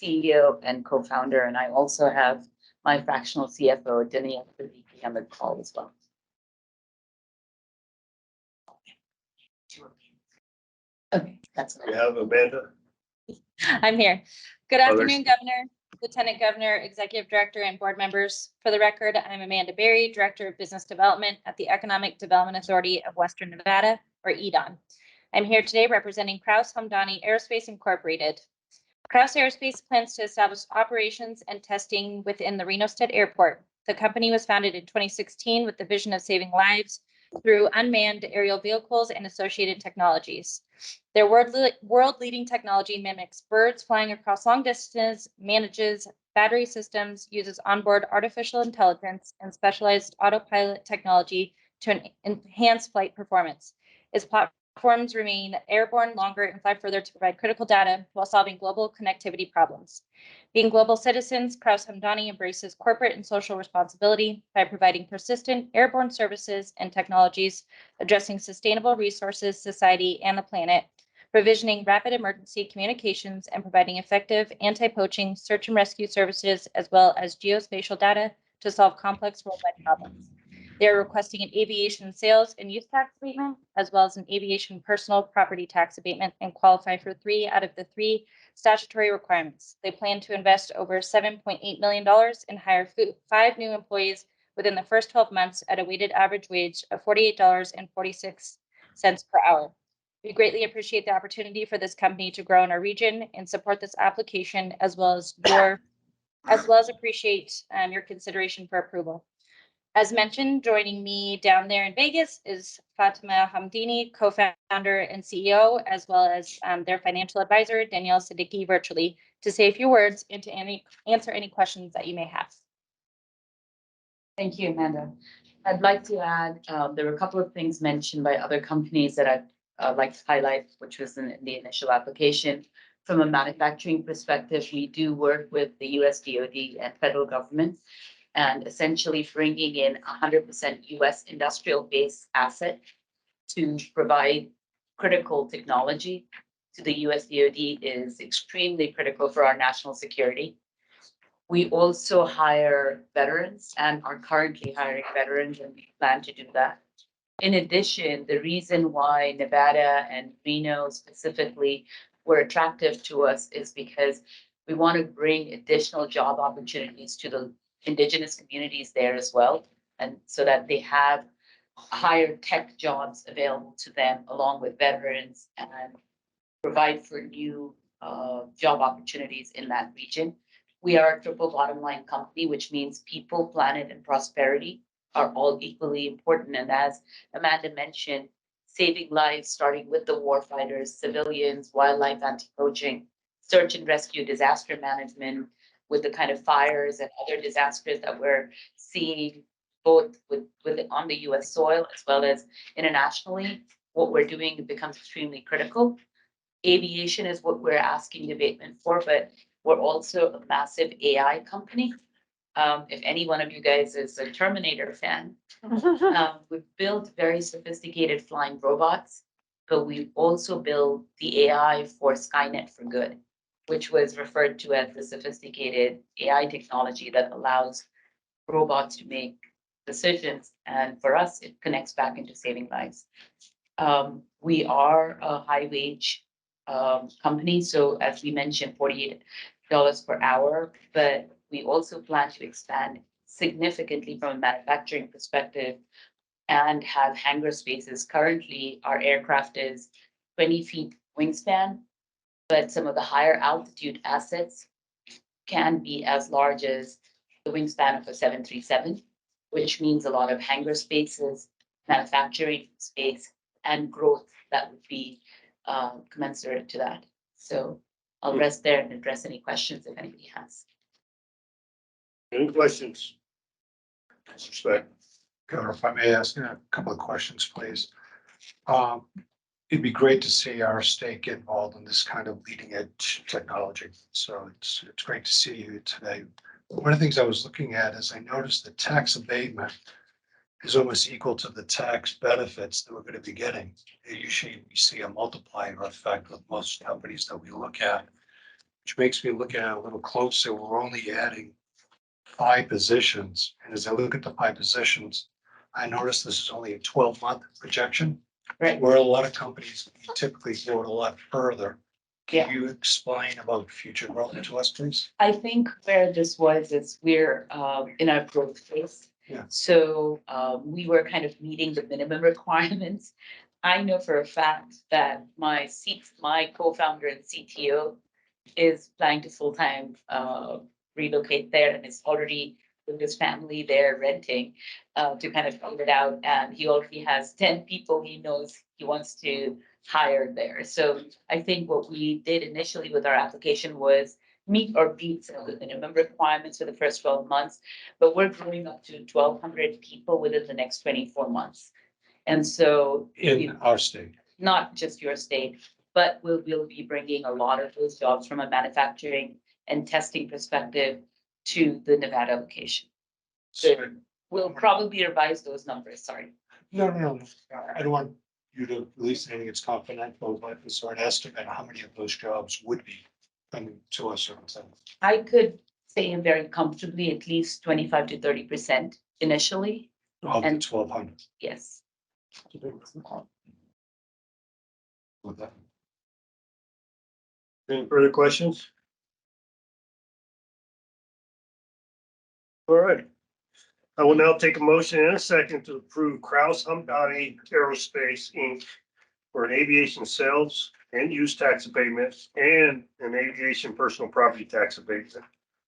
Speaker 8: CEO and co-founder, and I also have my fractional CFO, Danielle, on the call as well. Okay, that's.
Speaker 3: We have Amanda.
Speaker 7: I'm here. Good
Speaker 3: Oh, there's-
Speaker 7: afternoon, Governor, Lieutenant Governor, Executive Director, and board members. For the record, I'm Amanda Berry, Director of Business Development at the Economic Development Authority of Western Nevada, or EDON. I'm here today representing Kraus Hamdani Aerospace Incorporated. Kraus Aerospace plans to establish operations and testing within the Reno State Airport. The company was founded in 2016 with the vision of saving lives through unmanned aerial vehicles and associated technologies. Their world-leading technology mimics birds flying across long distances, manages battery systems, uses onboard artificial intelligence and specialized autopilot technology to enhance flight performance. Its platforms remain airborne longer and fly further to provide critical data while solving global connectivity problems. Being global citizens, Kraus Hamdani embraces corporate and social responsibility by providing persistent airborne services and technologies addressing sustainable resources, society, and the planet, provisioning rapid emergency communications, and providing effective anti-poaching search and rescue services, as well as geospatial data to solve complex worldwide problems. They are requesting an aviation sales and use tax abatement, as well as an aviation personal property tax abatement, and qualify for 3 out of the 3 statutory requirements. They plan to invest over $7.8 million and hire 5 new employees within the first 12 months at a weighted average wage of $48.46 per hour. We greatly appreciate the opportunity for this company to grow in our region and support this application, as well as appreciate your consideration for approval. As mentioned, joining me down there in Vegas is Fatima Hamdani, co-founder and CEO, as well as their financial advisor, Danielle Siddiqui, virtually, to say a few words and to answer any questions that you may have.
Speaker 8: Thank you, Amanda. I'd like to add, there were a couple of things mentioned by other companies that like to highlight, which was in the initial application. From a manufacturing perspective, we do work with the US DoD and federal government, and essentially bringing in 100% US industrial base asset to provide critical technology to the US DoD is extremely critical for our national security. We also hire veterans and are currently hiring veterans, and we plan to do that. In addition, the reason why Nevada and Reno specifically were attractive to us is because we want to bring additional job opportunities to the indigenous communities there as well. And so that they have higher tech jobs available to them along with veterans and provide for new job opportunities in that region. We are a triple bottom line company, which means people, planet, and prosperity are all equally important. And as Amanda mentioned, saving lives, starting with the war fighters, civilians, wildlife anti-poaching, search and rescue, disaster management, with the kind of fires and other disasters that we're seeing both with on the US soil as well as internationally, what we're doing becomes extremely critical. Aviation is what we're asking Abatement for, but we're also a massive AI company. If any one of you guys is a Terminator fan, we've built very sophisticated flying robots, but we've also built the AI for Skynet for Good, which was referred to as the sophisticated AI technology that allows robots to make decisions. And for us, it connects back into saving lives. We are a high wage company. So as we mentioned, $48 per hour, but we also plan to expand significantly from a manufacturing perspective and have hangar spaces. Currently, our aircraft is 20 feet wingspan, but some of the higher altitude assets can be as large as the wingspan of a 737, which means a lot of hangar spaces, manufacturing space, and growth that would be commensurate to that. So I'll rest there and address any questions if anybody has.
Speaker 3: Any questions? Respect.
Speaker 2: Governor, if I may ask a couple of questions, please. It'd be great to see our state get involved in this kind of leading edge technology. So it's great to see you today. One of the things I was looking at is I noticed the tax abatement is almost equal to the tax benefits that we're going to be getting. Usually we see a multiplier effect with most companies that we look at, which makes me look at it a little closer. We're only adding 5 positions. And as I look at the 5 positions, I noticed this is only a 12-month projection.
Speaker 8: Right.
Speaker 2: Where a lot of companies typically go a lot further. Can
Speaker 8: Yeah.
Speaker 2: you explain about future growth to us, please?
Speaker 8: I think where this was is we're in our growth phase.
Speaker 2: Yeah.
Speaker 8: So we were kind of meeting the minimum requirements. I know for a fact that my co-founder and CTO is planning to full-time relocate there and is already with his family there renting to kind of figure it out. And he already has 10 people he knows he wants to hire there. So I think what we did initially with our application was meet or beat some of the minimum requirements for the first 12 months, but we're growing up to 1,200 people within the next 24 months. And so
Speaker 2: In our state.
Speaker 8: not just your state, but we'll be bringing a lot of those jobs from a manufacturing and testing perspective to the Nevada location.
Speaker 2: So,
Speaker 8: We'll probably revise those numbers, sorry.
Speaker 2: no. I don't want you to release anything that's confidential, but is there an estimate how many of those jobs would be coming to us?
Speaker 8: I could say very comfortably at least 25 to 30% initially.
Speaker 2: Of the
Speaker 8: And
Speaker 2: 1,200.
Speaker 8: yes.
Speaker 2: With that.
Speaker 3: Any further questions? All right. I will now take a motion in a second to approve Kraus Hamdani Aerospace Inc. for an aviation sales and use tax abatement and an aviation personal property tax abatement.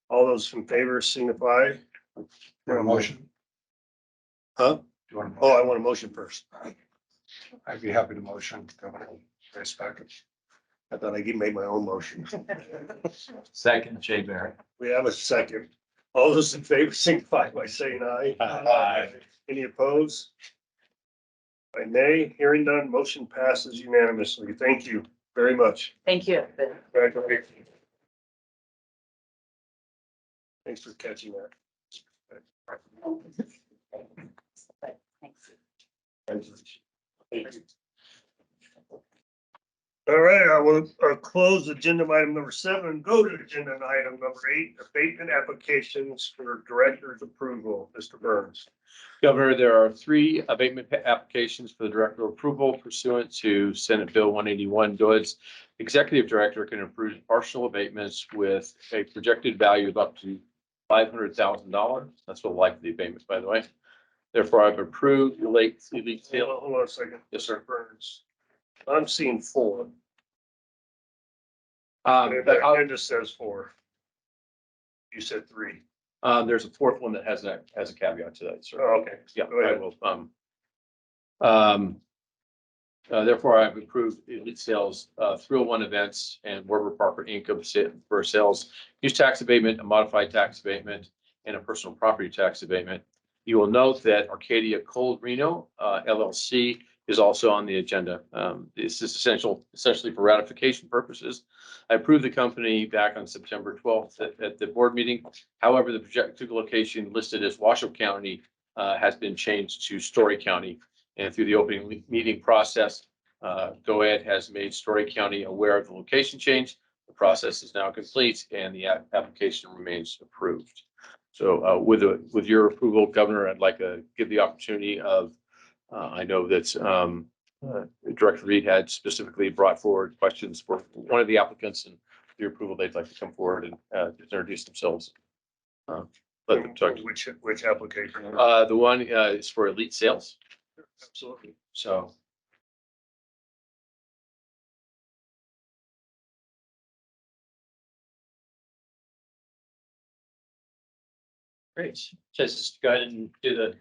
Speaker 3: All those in favor signify.
Speaker 2: Want a motion?
Speaker 3: Huh?
Speaker 2: Do you want a
Speaker 3: Oh, I
Speaker 2: motion?
Speaker 3: want a motion first.
Speaker 2: I'd be happy to motion. Governor. Vice package.
Speaker 3: I thought I made my own motion.
Speaker 18: Second, Jay Barry.
Speaker 3: We have a second. All those in favor signify by saying aye.
Speaker 18: Aye.
Speaker 3: Any opposed? By nay, hearing none, motion passes unanimously. Thank you very much.
Speaker 8: Thank you.
Speaker 3: Congratulations. Thanks for catching that. All right, I will close agenda item number 7, go to agenda item number 8, abatement applications for director's approval. Mr. Burns.
Speaker 1: Governor, there are 3 abatement applications for the director approval pursuant to Senate Bill 181 GOED's. Executive director can approve partial abatements with a projected value of up to $500,000. That's the life of the abatement, by the way. Therefore, I've approved the late sale.
Speaker 3: Hold on a second.
Speaker 1: Yes, sir.
Speaker 3: Burns. I'm seeing 4.
Speaker 1: But
Speaker 3: It just says 4. You said 3.
Speaker 1: There's a 4th one that has a caveat to that, sir.
Speaker 3: Oh, okay.
Speaker 1: Yeah,
Speaker 3: Go
Speaker 1: I
Speaker 3: ahead.
Speaker 1: will. Therefore, I've approved Elite Sales 301 events and Warby Parker Inc. for sales use tax abatement, a modified tax abatement, and a personal property tax abatement. You will note that Arcadia Cold Reno LLC is also on the agenda. This is essentially for ratification purposes. I approved the company back on September 12th at the board meeting. However, the projected location listed as Washoe County has been changed to Story County. And through the opening meeting process, GOED has made Story County aware of the location change. The process is now complete and the application remains approved. So with your approval, Governor, I'd like to give the opportunity of, I know that Director Reed had specifically brought forward questions for one of the applicants, and with your approval, they'd like to come forward and introduce themselves. Let them talk.
Speaker 3: Which application?
Speaker 1: The one is for Elite Sales.
Speaker 3: Absolutely.
Speaker 1: So.
Speaker 16: Great. Just go ahead and do the.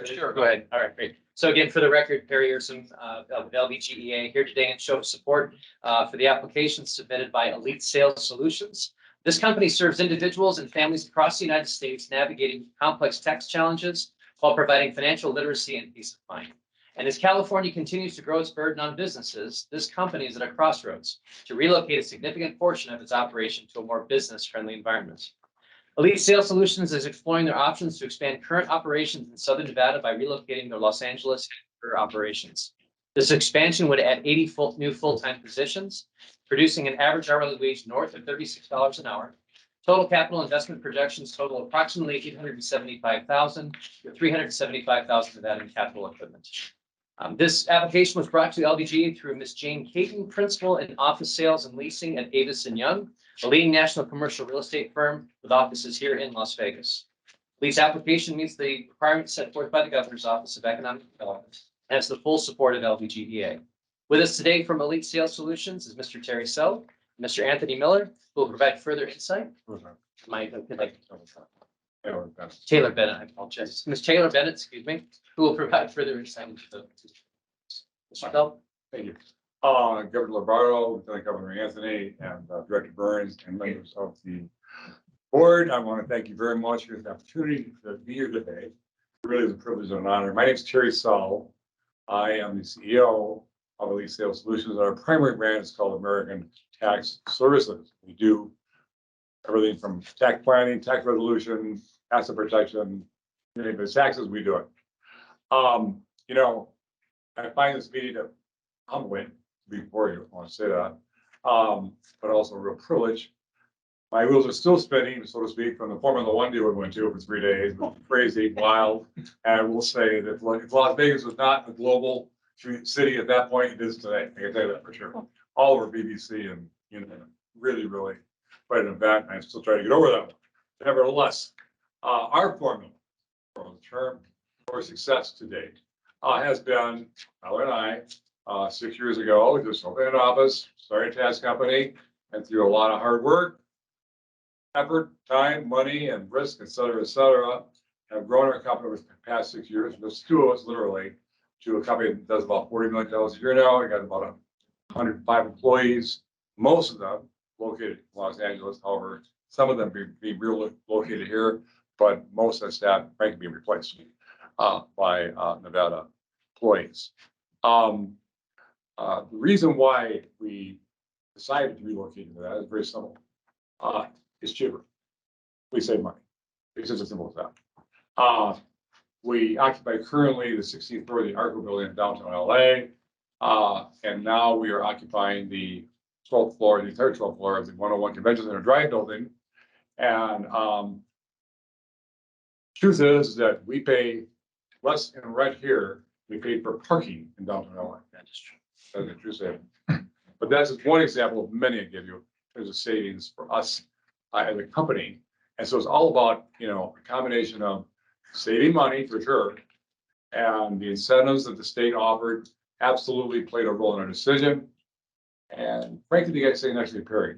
Speaker 1: Sure.
Speaker 16: Go ahead. All right, great. So again, for the record, Perry Urson, with LBGEA here today and show of support for the application submitted by Elite Sales Solutions. This company serves individuals and families across the United States navigating complex tax challenges while providing financial literacy and peace of mind. And as California continues to grow its burden on businesses, this company is at a crossroads to relocate a significant portion of its operation to a more business-friendly environment. Elite Sales Solutions is exploring their options to expand current operations in Southern Nevada by relocating their Los Angeles operations. This expansion would add 80 new full-time positions, producing an average hourly wage north of $36 an hour. Total capital investment projections total approximately $875,000 with $375,000 of that in capital equipment. This application was brought to LBGA through Ms. Jane Caton, Principal in Office Sales and Leasing at Avis & Young, a leading national commercial real estate firm with offices here in Las Vegas. Lease application meets the requirements set forth by the Governor's Office of Economic Development and has the full support of LBGEA. With us today from Elite Sales Solutions is Mr. Terry Sell, Mr. Anthony Miller, who will provide further insight. Taylor Bennett, I apologize. Ms. Taylor Bennett, excuse me, who will provide further insight into the. Mr. Bell.
Speaker 4: Thank you. Governor Lombardo, Lieutenant Governor Anthony, and Director Burns, and members of the board. I want to thank you very much for this opportunity to be here today. It really is a privilege and an honor. My name is Terry Sell. I am the CEO of Elite Sales Solutions. Our primary brand is called American Tax Services. We do everything from tax planning, tax resolution, asset protection, the taxes, we do it. You know, I find this meeting humbling before you, I want to say that, but also a real privilege. My wheels are still spinning, so to speak, from the Formula One deal we went to for 3 days. It was crazy, wild. And I will say that if Las Vegas was not a global city at that point, it is today. I can tell you that for sure. All over BBC and, you know, really, really quite an event. I'm still trying to get over that one. Nevertheless, our formula for the term for success to date has been, Tyler and I, 6 years ago, just opened an office, started a tax company, and through a lot of hard work, effort, time, money, and risk, et cetera, have grown our company over the past 6 years. There's 2 of us literally to a company that does about $40 million a year now. We got about 105 employees, most of them located in Los Angeles. However, some of them be located here, but most of the staff frankly being replaced by Nevada employees. The reason why we decided to relocate into that is very simple. It's cheaper. We save money. It's just as simple as that. We occupy currently the 16th floor of the Agru building in downtown LA. And now we are occupying the 12th floor, the entire 12th floor of the 101 Convention Center Drive building. And truth is that we pay less in rent here. We pay for parking in downtown LA. That's the true statement. But that's just one example of many I give you. There's a savings for us as a company. And so it's all about, a combination of saving money for sure. And the incentives that the state offered absolutely played a role in our decision. And frankly, the guy sitting next to me, Perry,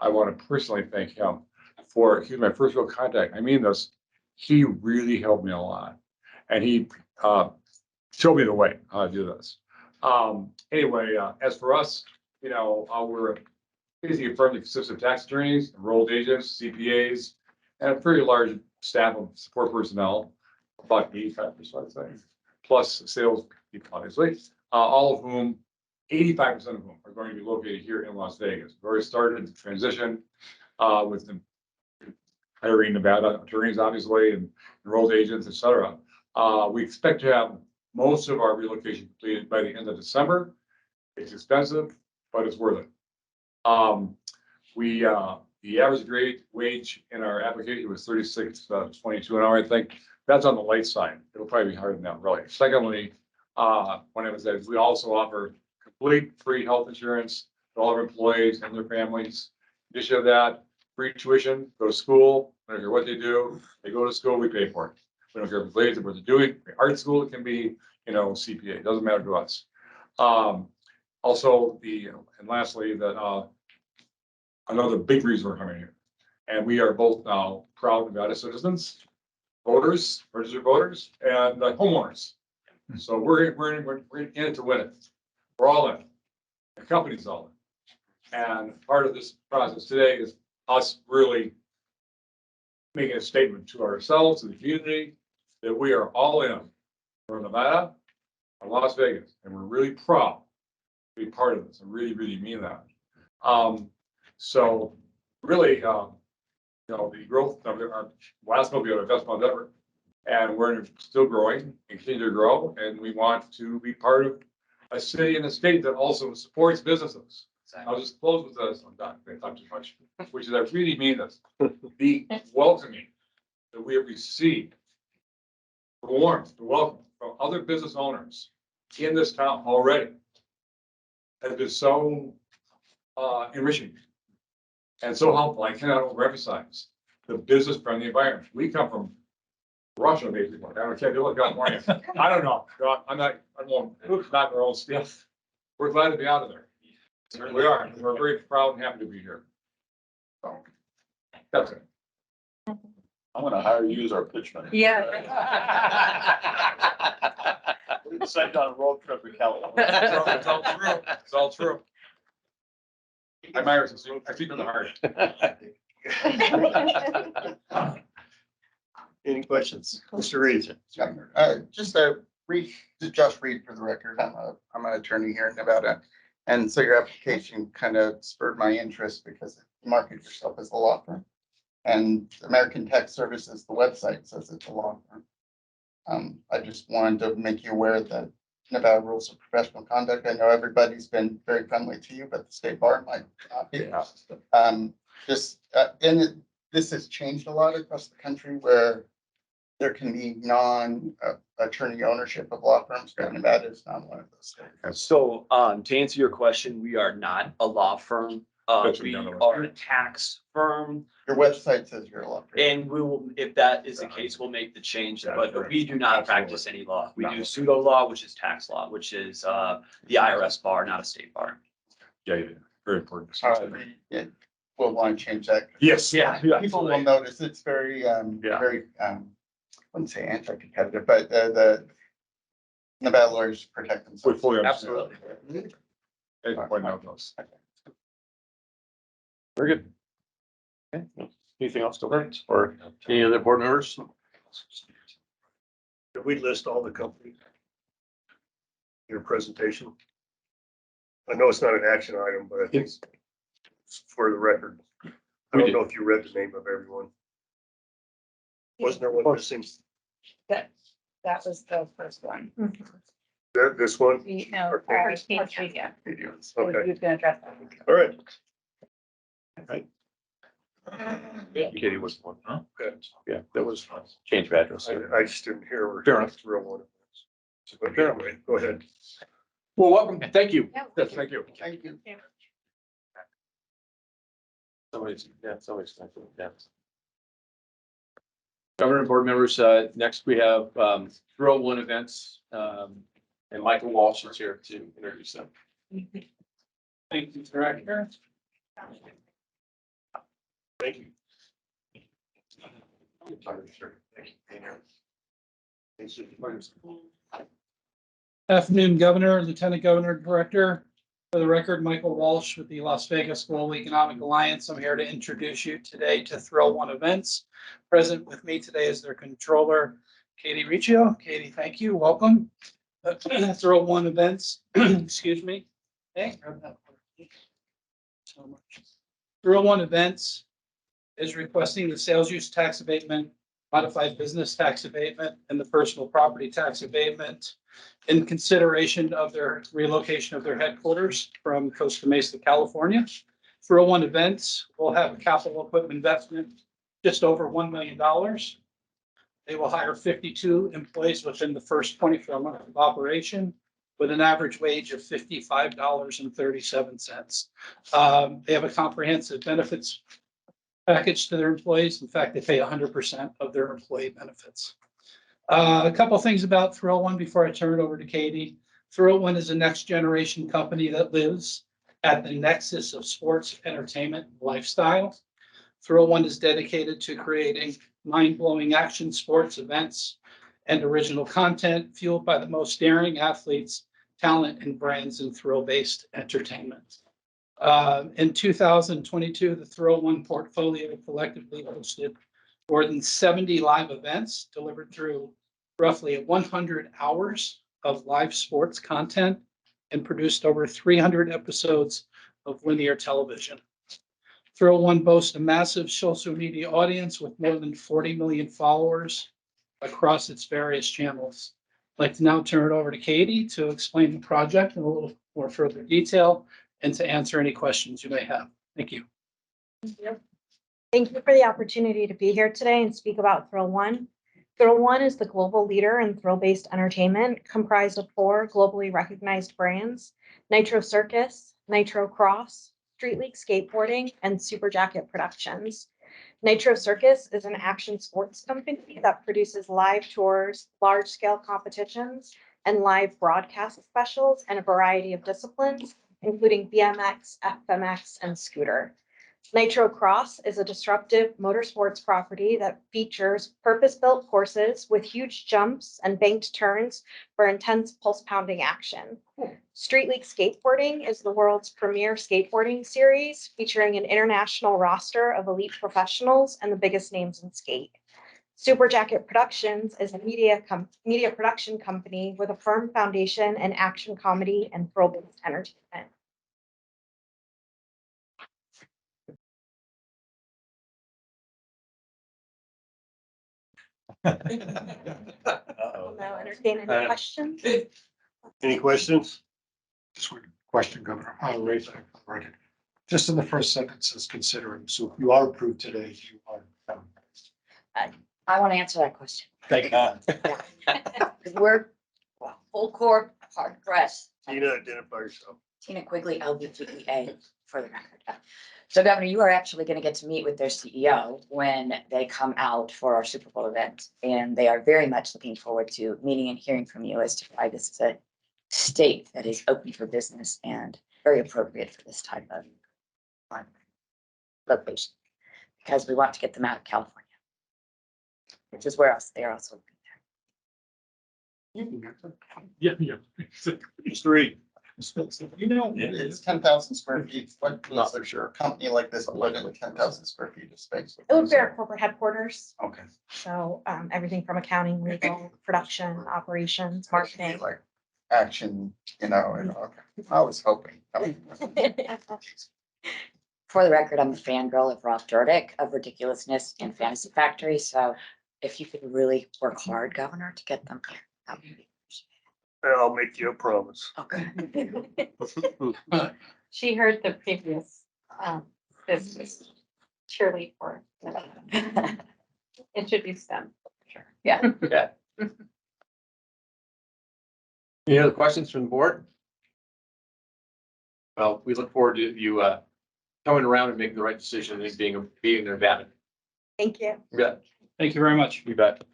Speaker 4: I want to personally thank him for, he was my first real contact. I mean this, he really helped me a lot. And he showed me the way how to do this. Anyway, as for us, we're basically a firm that consists of tax attorneys, enrolled agents, CPAs, and a pretty large staff of support personnel, about 85%, I'd say, plus sales people, obviously, all of whom, 85% of whom are going to be located here in Las Vegas. We've already started the transition with them hiring Nevada attorneys, obviously, and enrolled agents, et cetera. We expect to have most of our relocation completed by the end of December. It's expensive, but it's worth it. The average grade wage in our application was $36.22 an hour, I think. That's on the light side. It'll probably be higher than that, really. Secondly, one of the we also offer complete free health insurance to all our employees and their families. In addition to that, free tuition, go to school, I don't care what they do, they go to school, we pay for it. We don't care if it's late, what they're doing. Art school, it can be, CPA, it doesn't matter to us. Also, and lastly, that another big reason we're coming here. And we are both now proud Nevada citizens, voters, registered voters, and homeowners. So we're in it to win it. We're all in. The company's all in. And part of this process today is us really making a statement to ourselves, to the community, that we are all in for Nevada and Las Vegas. And we're really proud to be part of this. I really, really mean that. So really, the growth of our last month we had our best month ever. And we're still growing and continue to grow. And we want to be part of a city and a state that also supports businesses. I'll just close with this. I'm not going to talk too much, which is I really mean this. The welcoming that we have received, the warmth, the welcome from other business owners in this town already has been so enriching and so helpful. I cannot overemphasize the business friendly environment. We come from Russia, basically. I don't care if you look California. I don't know. I'm not our own stuff. We're glad to be out of there. We are. We're very proud and happy to be here. So that's it.
Speaker 18: I'm gonna hire you as our pitchman.
Speaker 14: Yeah.
Speaker 18: We decided on a road trip to California.
Speaker 4: It's all true. It's all true. I'm Irish. I speak from the heart.
Speaker 3: Any questions? Mr. Reed?
Speaker 10: Just Josh Reed for the record. I'm an attorney here in Nevada. And so your application kind of spurred my interest because you market yourself as a law firm. And American Tax Services, the website says it's a law firm. I just wanted to make you aware that Nevada rules of professional conduct. I know everybody's been very friendly to you, but the state bar might not be. This has changed a lot across the country where there can be non-attorney ownership of law firms. Nevada is not one of those states.
Speaker 9: So, to answer your question, we are not a law firm. We are a tax firm.
Speaker 10: Your website says you're a law firm.
Speaker 9: And we will, if that is the case, we'll make the change, but we do not practice any law. We do pseudo law, which is tax law, which is the IRS bar, not a state bar.
Speaker 4: Yeah, very important.
Speaker 10: We'll want to change that.
Speaker 4: Yes.
Speaker 9: Yeah.
Speaker 10: People will notice it's very, very, I wouldn't say anti-competitive, but the Nevada lawyers protect themselves.
Speaker 4: We fully
Speaker 9: understand.
Speaker 4: Absolutely. Point out those.
Speaker 1: Very good. Okay. Anything else to learn or any other board members?
Speaker 3: Did we list all the companies? your presentation. I know it's not an action item, but I think it's for the record. I don't know if you read the name of everyone. Wasn't there one missing?
Speaker 19: That was the first one.
Speaker 3: This one?
Speaker 19: No, yeah.
Speaker 3: Okay,
Speaker 19: Who's gonna address that?
Speaker 3: all right.
Speaker 1: Katie was the one.
Speaker 3: Okay.
Speaker 1: Yeah, that was change of address.
Speaker 3: I just didn't hear. We're
Speaker 1: Fair enough.
Speaker 3: Real one. But anyway, go ahead.
Speaker 1: Well, welcome. Thank you.
Speaker 19: Yeah.
Speaker 1: Yes, thank you.
Speaker 10: Thank you.
Speaker 1: Somebody's. Yeah. Governor and board members, next we have, 301 events, and Michael Walsh is here to introduce them.
Speaker 13: Thank you, Director.
Speaker 3: Thank you.
Speaker 13: Afternoon, Governor, Lieutenant Governor, Director. For the record, Michael Walsh with the Las Vegas Global Economic Alliance. I'm here to introduce you today to Thrill One Events. Present with me today is their controller, Katie Riccio. Katie, thank you. Welcome. Thrill One Events, excuse me. Hey, grab that one. So much. Thrill One Events is requesting the sales use tax abatement, modified business tax abatement, and the personal property tax abatement in consideration of their relocation of their headquarters from Costa Mesa, California. Thrill One Events will have a capital equipment investment just over $1 million. They will hire 52 employees within the first 24 months of operation with an average wage of $55.37. They have a comprehensive benefits package to their employees. In fact, they pay 100% of their employee benefits. A couple of things about Thrill One before I turn it over to Katie. Thrill One is a next generation company that lives at the nexus of sports, entertainment, and lifestyle. Thrill One is dedicated to creating mind-blowing action sports events and original content fueled by the most daring athletes, talent, and brands in thrill-based entertainment. In 2022, the Thrill One portfolio collectively hosted more than 70 live events delivered through roughly 100 hours of live sports content and produced over 300 episodes of linear television. Thrill One boasts a massive social media audience with more than 40 million followers across its various channels. I'd like to now turn it over to Katie to explain the project in a little more further detail and to answer any questions you may have. Thank you.
Speaker 14: Thank you for the opportunity to be here today and speak about Thrill One. Thrill One is the global leader in thrill-based entertainment, comprised of 4 globally recognized brands: Nitro Circus, Nitro Cross, Street League Skateboarding, and Super Jacket Productions. Nitro Circus is an action sports company that produces live tours, large-scale competitions, and live broadcast specials in a variety of disciplines, including BMX, FMX, and scooter. Nitro Cross is a disruptive motorsports property that features purpose-built courses with huge jumps and banked turns for intense pulse-pounding action. Street League Skateboarding is the world's premier skateboarding series, featuring an international roster of elite professionals and the biggest names in skate. Super Jacket Productions is a media production company with a firm foundation in action comedy and thrill-based entertainment. I'll now entertain any questions.
Speaker 3: Any questions?
Speaker 2: Just one question, Governor. I'll raise that for the record. Just in the first sentence is considering, so if you are approved today, you are.
Speaker 8: I want to answer that question.
Speaker 2: Thank
Speaker 8: Because we're full court, hard press.
Speaker 3: Tina, identify yourself.
Speaker 8: Tina Quigley, LBGEA, for the record. So Governor, you are actually going to get to meet with their CEO when they come out for our Super Bowl event. And they are very much looking forward to meeting and hearing from you as to why this is a state that is open for business and very appropriate for this type of location. Because we want to get them out of California, which is where else they are also.
Speaker 13: Yeah.
Speaker 3: Just read.
Speaker 10: You know, it's 10,000 square feet. What not for sure. Company like this put in 10,000 square feet of space.
Speaker 14: It would be our corporate headquarters.
Speaker 10: Okay.
Speaker 14: So everything from accounting, legal, production, operations, marketing.
Speaker 10: Like action, and I was hoping.
Speaker 8: For the record, I'm a fangirl of Rob Dyrdek of Ridiculousness and Fantasy Factory, so if you could really work hard, Governor, to get them here, that would be.
Speaker 3: I'll make you a promise.
Speaker 8: Okay.
Speaker 14: She heard the previous, business cheerlead for. Introduce them. Sure.
Speaker 8: Yeah.
Speaker 1: Yeah. Any other questions from the board? Well, we look forward to you coming around and making the right decision and being an advantage.
Speaker 15: Thank you.
Speaker 1: You bet.
Speaker 5: Thank you very much.
Speaker 1: You bet.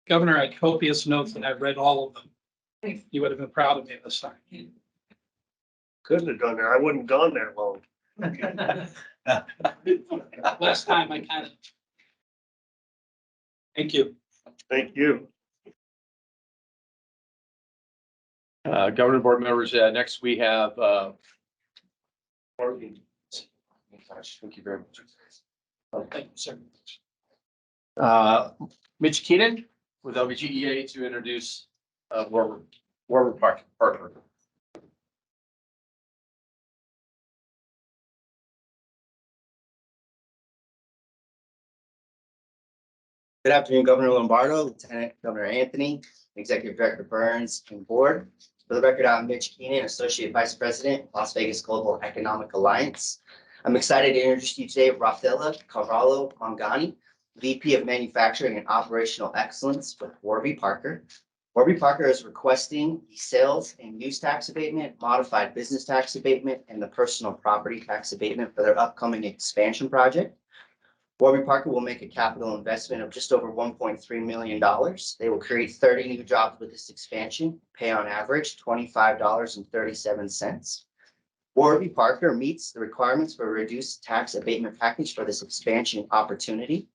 Speaker 5: Governor, I had copious notes and I've read all of them. You would have been proud of me this time.
Speaker 3: Couldn't have done that. I wouldn't gone that long.
Speaker 5: Last time I kind of. Thank you.
Speaker 3: Thank you.
Speaker 1: Governor board members, next we have, thank you very much.
Speaker 5: Thank you, sir.
Speaker 1: Mitch Keenan with LBGEA to introduce, Warby Parker.
Speaker 22: Good afternoon, Governor Lombardo, Lieutenant Governor Anthony, Executive Director Burns, and Board. For the record, I'm Mitch Keenan, Associate Vice President, Las Vegas Global Economic Alliance. I'm excited to introduce you today Rafaela Carvalho Mangani, VP of Manufacturing and Operational Excellence with Warby Parker. Warby Parker is requesting the sales and use tax abatement, modified business tax abatement, and the personal property tax abatement for their upcoming expansion project. Warby Parker will make a capital investment of just over $1.3 million. They will create 30 new jobs with this expansion, pay on average $25.37. Warby Parker meets the requirements for a reduced tax abatement package for this expansion opportunity.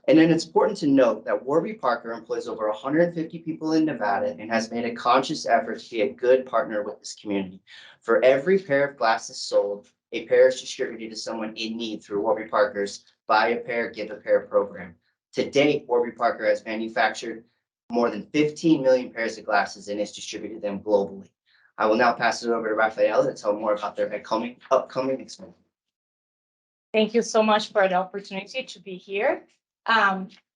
Speaker 22: And then it's important to note that Warby Parker employs over 150 people in Nevada and has made a conscious effort to be a good partner with this community. For every pair of glasses sold, a pair is distributed to someone in need through Warby Parker's Buy a Pair, Give a Pair program. To date, Warby Parker has manufactured more than 15 million pairs of glasses and has distributed them globally. I will now pass it over to Rafaela to tell more about their upcoming expansion.
Speaker 23: Thank you so much for the opportunity to be here.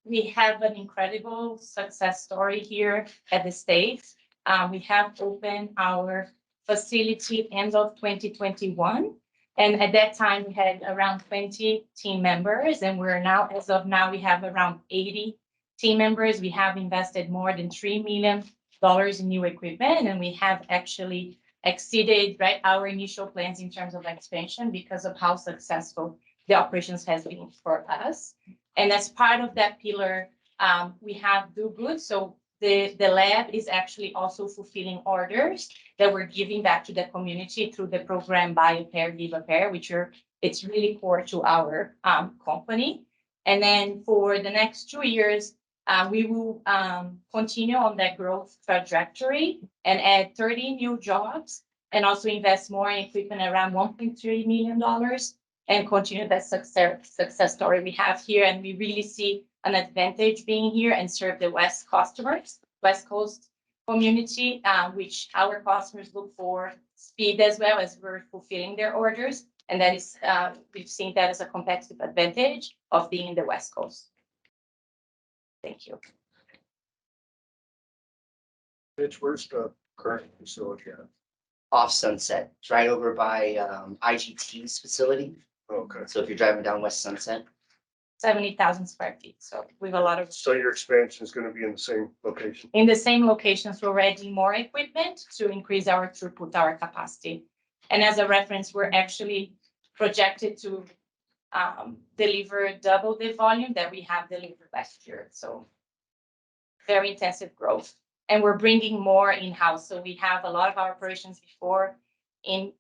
Speaker 23: We have an incredible success story here at the States. We have opened our facility end of 2021. And at that time, we had around 20 team members, and we're now, as of now, we have around 80 team members. We have invested more than $3 million in new equipment, and we have actually exceeded our initial plans in terms of expansion because of how successful the operations has been for us. And as part of that pillar, we have Do Good. So the lab is actually also fulfilling orders that we're giving back to the community through the program Buy a Pair, Give a Pair, it's really core to our company. And then for the next 2 years, we will continue on that growth trajectory and add 30 new jobs and also invest more in equipment around $1.3 million and continue that success story we have here. And we really see an advantage being here and serve the West Coast community, which our customers look for speed as well as we're fulfilling their orders. And that is, we've seen that as a competitive advantage of being in the West Coast. Thank you.
Speaker 3: Mitch, where's the current facility at?
Speaker 22: Off Sunset. It's right over by IGT's facility.
Speaker 3: Okay.
Speaker 22: So if you're driving down West Sunset.
Speaker 23: 70,000 square feet. So we have a lot of.
Speaker 3: So your expansion is going to be in the same location?
Speaker 23: In the same locations, we're adding more equipment to increase our throughput, our capacity. And as a reference, we're actually projected to deliver double the volume that we have delivered last year. So very intensive growth. And we're bringing more in-house. So we have a lot of our operations before in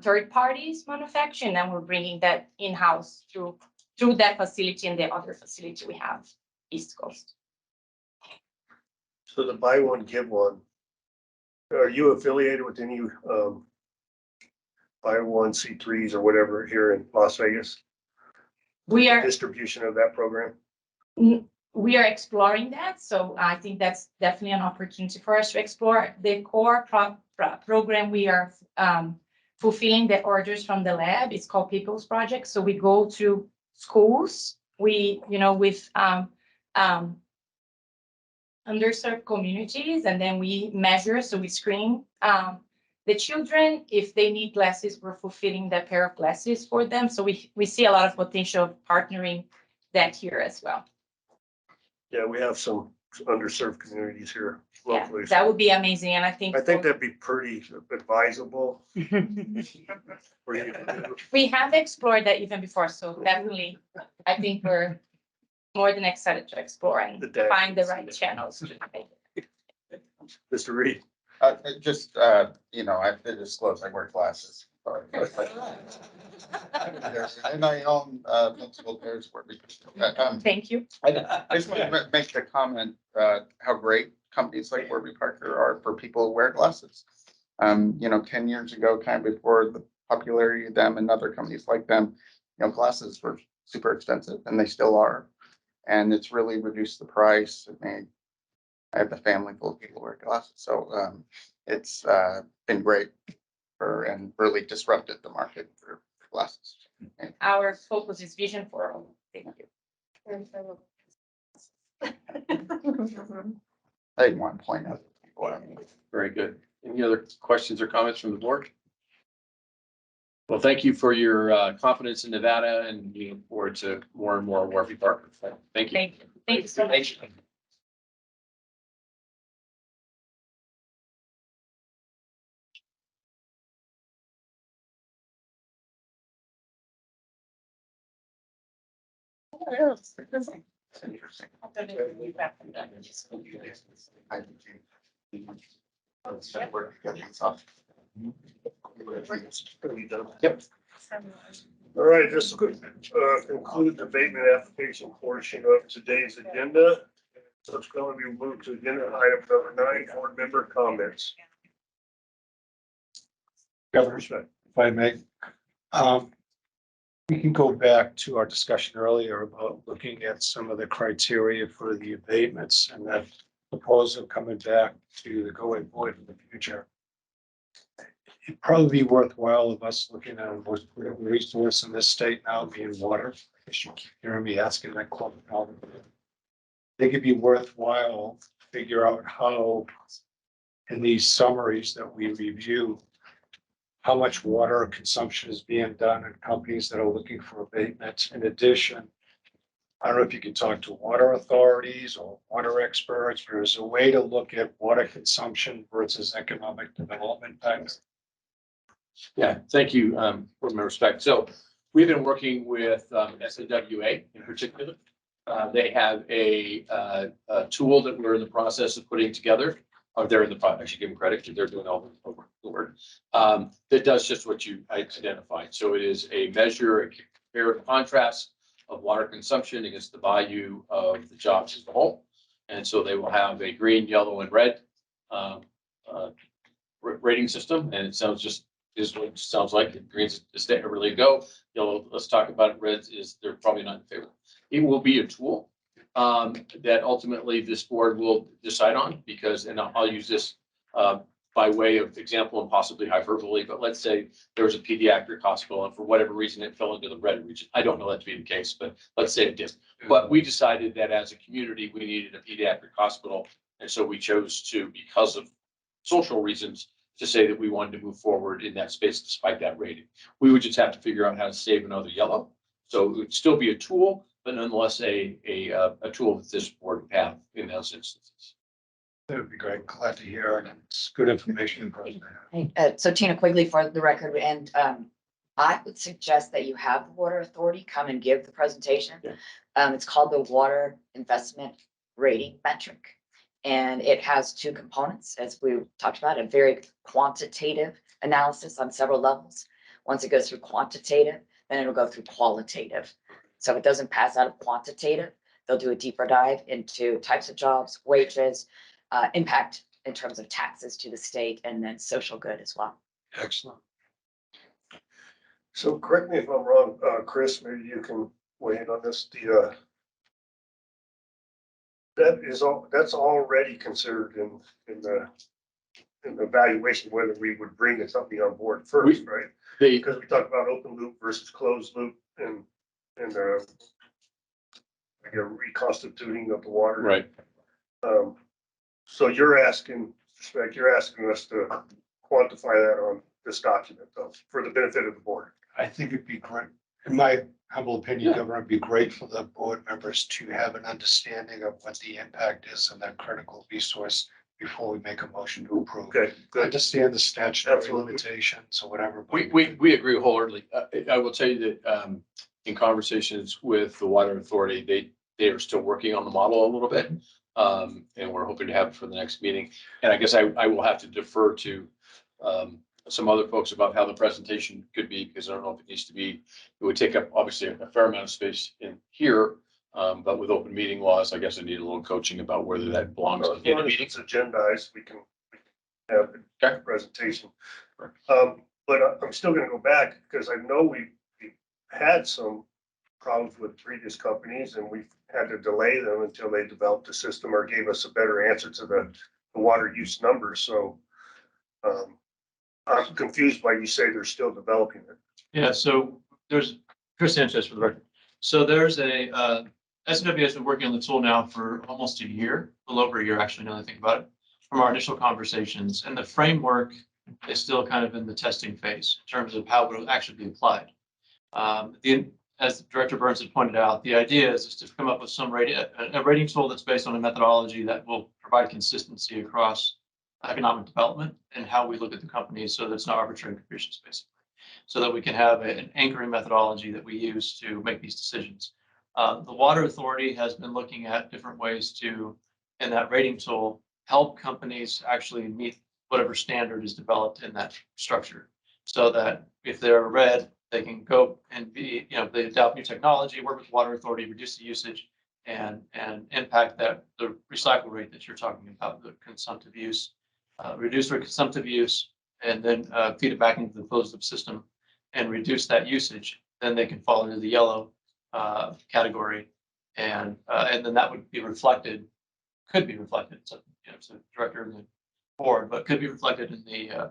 Speaker 23: third parties manufacturing, and we're bringing that in-house through that facility and the other facility we have, East Coast.
Speaker 3: So the buy one, give one, are you affiliated with any buy one C3s or whatever here in Las Vegas?
Speaker 23: We are
Speaker 3: distribution of that program.
Speaker 23: we are exploring that. So I think that's definitely an opportunity for us to explore. The core program we are fulfilling the orders from the lab. It's called People's Project. So we go to schools, with underserved communities, and then we measure, so we screen the children. If they need glasses, we're fulfilling that pair of glasses for them. So we see a lot of potential of partnering that here as well.
Speaker 3: Yeah, we have some underserved communities here
Speaker 23: Yeah,
Speaker 3: locally.
Speaker 23: that would be amazing, and I think
Speaker 3: that'd be pretty advisable. for you to do.
Speaker 23: we have explored that even before, so definitely, I think we're more than excited to explore and find the right channels to make it.
Speaker 3: Mr. Reed.
Speaker 10: Just, I have to disclose, I wear glasses. And I own multiple pairs.
Speaker 23: Thank you.
Speaker 10: I just want to make the comment, how great companies like Warby Parker are for people who wear glasses. 10 years ago, kind of before the popularity of them and other companies like them, glasses were super expensive, and they still are. And it's really reduced the price. I have a family full of people who wear glasses, so it's been great and really disrupted the market for glasses.
Speaker 23: Our focus is vision for all. Thank you.
Speaker 10: I didn't want to point out.
Speaker 1: Very good. Any other questions or comments from the board? Well, thank you for your confidence in Nevada, and we look forward to more and more Warby Parker. Thank you.
Speaker 23: Thank you so much.
Speaker 10: It's interesting.
Speaker 1: Yep.
Speaker 3: All right, this conclude the abatement application portion of today's agenda. So it's going to be moved to agenda item number 9, board member comments.
Speaker 2: Governor Smith, if I may, we can go back to our discussion earlier about looking at some of the criteria for the abatements and that proposal coming back to the GOED board in the future. It'd probably be worthwhile of us looking at a most critical resource in this state now being water. Because you keep hearing me asking that question. I think it'd be worthwhile to figure out how in these summaries that we review, how much water consumption is being done in companies that are looking for abatements. In addition, I don't know if you can talk to water authorities or water experts, but there's a way to look at water consumption versus economic development things.
Speaker 1: Yeah, thank you for my respect. So we've been working with SAWA in particular. They have a tool that we're in the process of putting together. They're in the project. I should give them credit because they're doing all the work. That does just what you identified. So it is a measure, a compare and contrast of water consumption against the value of the jobs as a whole. And so they will have a green, yellow, and red rating system. And it sounds is what it sounds like. Green's is stay really go. Yellow, let's talk about it. Red is they're probably not in favor. It will be a tool that ultimately this board will decide on, because, and I'll use this by way of example and possibly hyperbole, but let's say there was a pediatric hospital and for whatever reason it fell into the red region. I don't know that to be the case, but let's say it did. But we decided that as a community, we needed a pediatric hospital. And so we chose to, because of social reasons, to say that we wanted to move forward in that space despite that rating. We would just have to figure out how to save another yellow. So it would still be a tool, but nonetheless a tool that this board would have in those instances.
Speaker 2: That would be great. Glad to hear it. It's good information.
Speaker 8: So Tina Quigley for the record, and I would suggest that you have the Water Authority come and give the presentation. Yeah. It's called the Water Investment Rating Metric. And it has two components, as we talked about, a very quantitative analysis on several levels. Once it goes through quantitative, then it'll go through qualitative. So if it doesn't pass out of quantitative, they'll do a deeper dive into types of jobs, wages, impact in terms of taxes to the state, and then social good as well.
Speaker 2: Excellent.
Speaker 3: So correct me if I'm wrong, Chris, maybe you can weigh in on this. that's already considered in the evaluation, whether we would bring the company on board first, right? Because we talked about open loop versus closed loop and like a reconstituting of the water.
Speaker 1: Right.
Speaker 3: So you're asking us to quantify that on this document though, for the benefit of the board.
Speaker 2: I think it'd be great, in my humble opinion, Governor, it'd be great for the board members to have an understanding of what the impact is on that critical resource before we make a motion to approve.
Speaker 3: Okay, good.
Speaker 2: Understand the statutory
Speaker 3: Absolutely.
Speaker 2: limitations or whatever.
Speaker 1: We agree wholeheartedly. I will tell you that, in conversations with the water authority, they are still working on the model a little bit. And we're hoping to have it for the next meeting. And I guess I will have to defer to, some other folks about how the presentation could be, because I don't know if it needs to be, it would take up obviously a fair amount of space in here. But with open meeting laws, I guess I need a little coaching about whether that belongs in a meeting.
Speaker 3: It's agendized, we can have the presentation. But I'm still gonna go back because I know we had some problems with previous companies and we've had to delay them until they developed a system or gave us a better answer to the water use numbers. So I'm confused why you say they're still developing it.
Speaker 5: Yeah, so there's Chris Sanchez for the record. So there's a SWS has been working on the tool now for almost a year, a little over a year, actually, now that I think about it, from our initial conversations. And the framework is still kind of in the testing phase in terms of how it will actually be applied. As Director Burns had pointed out, the idea is to come up with a rating tool that's based on a methodology that will provide consistency across economic development and how we look at the companies so that it's not arbitrary and capricious, basically. So that we can have an anchoring methodology that we use to make these decisions. The Water Authority has been looking at different ways to, in that rating tool, help companies actually meet whatever standard is developed in that structure. So that if they're red, they can go and be, they adopt new technology, work with the Water Authority, reduce the usage and impact the recycle rate that you're talking about, the consumptive use, reduce their consumptive use, and then feed it back into the closed loop system and reduce that usage. Then they can fall into the yellow category, and then that would be reflected, could be reflected. So, it's the director and the board, but could be reflected in the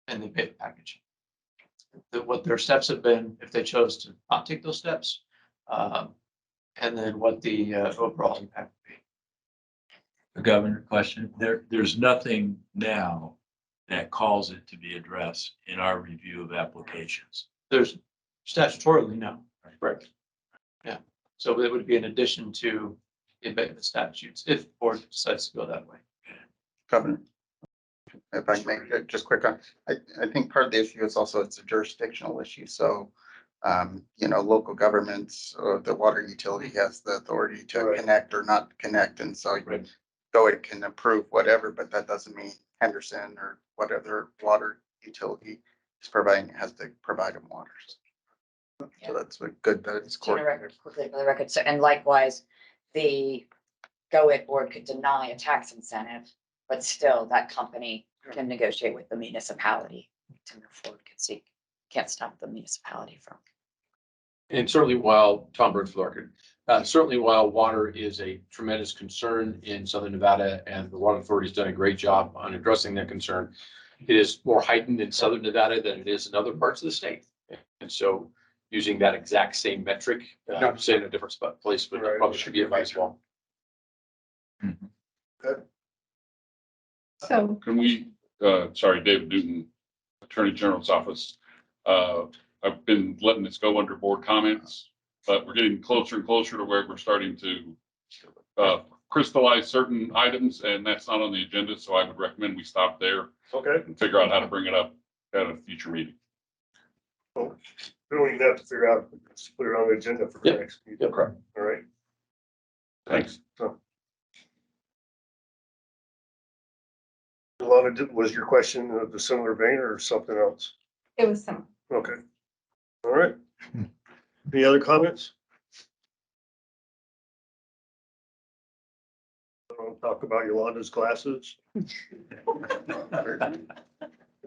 Speaker 5: abatement package. What their steps have been if they chose to not take those steps, and then what the overall impact would be.
Speaker 18: The governor question, there's nothing now that calls it to be addressed in our review of applications.
Speaker 5: There's statutorily, no. Right. Yeah. So it would be in addition to the abatement statutes if the board decides to go that way.
Speaker 10: Governor, if I may, just quick on, I think part of the issue is also it's a jurisdictional issue. So, local governments, the water utility has the authority to connect or not connect. And so GOED can approve whatever, but that doesn't mean Henderson or whatever water utility is providing has to provide them water. So that's good that it's coordinated.
Speaker 8: Quickly for the record, so, and likewise, the GOED board could deny a tax incentive, but still that company can negotiate with the municipality to move forward, can't stop the municipality from.
Speaker 1: And certainly while, Tom Burns for the record, certainly while water is a tremendous concern in Southern Nevada and the Water Authority's done a great job on addressing that concern, it is more heightened in Southern Nevada than it is in other parts of the state. And so using that exact same metric, say in a different place, but probably should be advisable.
Speaker 3: Good.
Speaker 14: So
Speaker 6: Can we, sorry, David Newton, Attorney General's office. I've been letting this go under board comments, but we're getting closer and closer to where we're starting to crystallize certain items, and that's not on the agenda. So I would recommend we stop there.
Speaker 3: Okay.
Speaker 6: And figure out how to bring it up at a future meeting.
Speaker 3: Well, we don't even have to figure out, just put it on the agenda for the next meeting.
Speaker 1: Correct.
Speaker 3: All right.
Speaker 6: Thanks.
Speaker 3: So. Alana, was your question of the similar vein or something else?
Speaker 14: it was some.
Speaker 3: Okay. All right. Any other comments? I'll talk about Yolanda's glasses.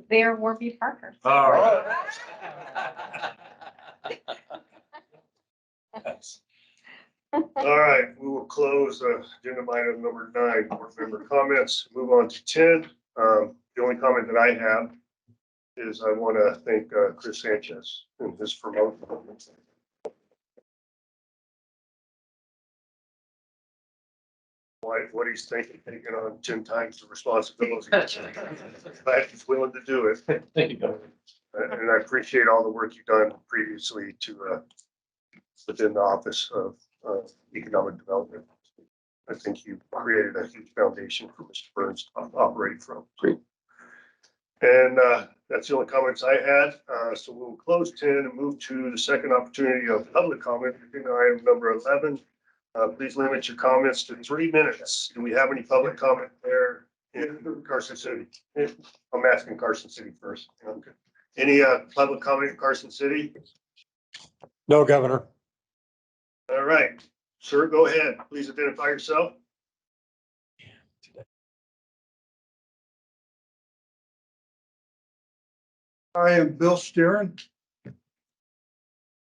Speaker 14: They are Warby Parker.
Speaker 18: All right.
Speaker 3: All right, we will close agenda item number 9, board member comments, move on to 10. The only comment that I have is I want to thank Chris Sanchez and his promotion. What he's thinking, taking on 10 times the responsibility. But he's willing to do it.
Speaker 5: Thank you, Governor.
Speaker 3: And I appreciate all the work you've done previously to within the Office of Economic Development. I think you created a huge foundation for Mr. Burns to operate from. Great. And that's the only comments I had. So we'll close 10 and move to the second opportunity of public comment. Item number 11. Please limit your comments to 3 minutes. Do we have any public comment there in Carson City? I'm asking Carson City first. Okay. Any public comment in Carson City?
Speaker 2: No, Governor.
Speaker 3: All right, sir, go ahead. Please identify yourself.
Speaker 11: I am Bill Steeren.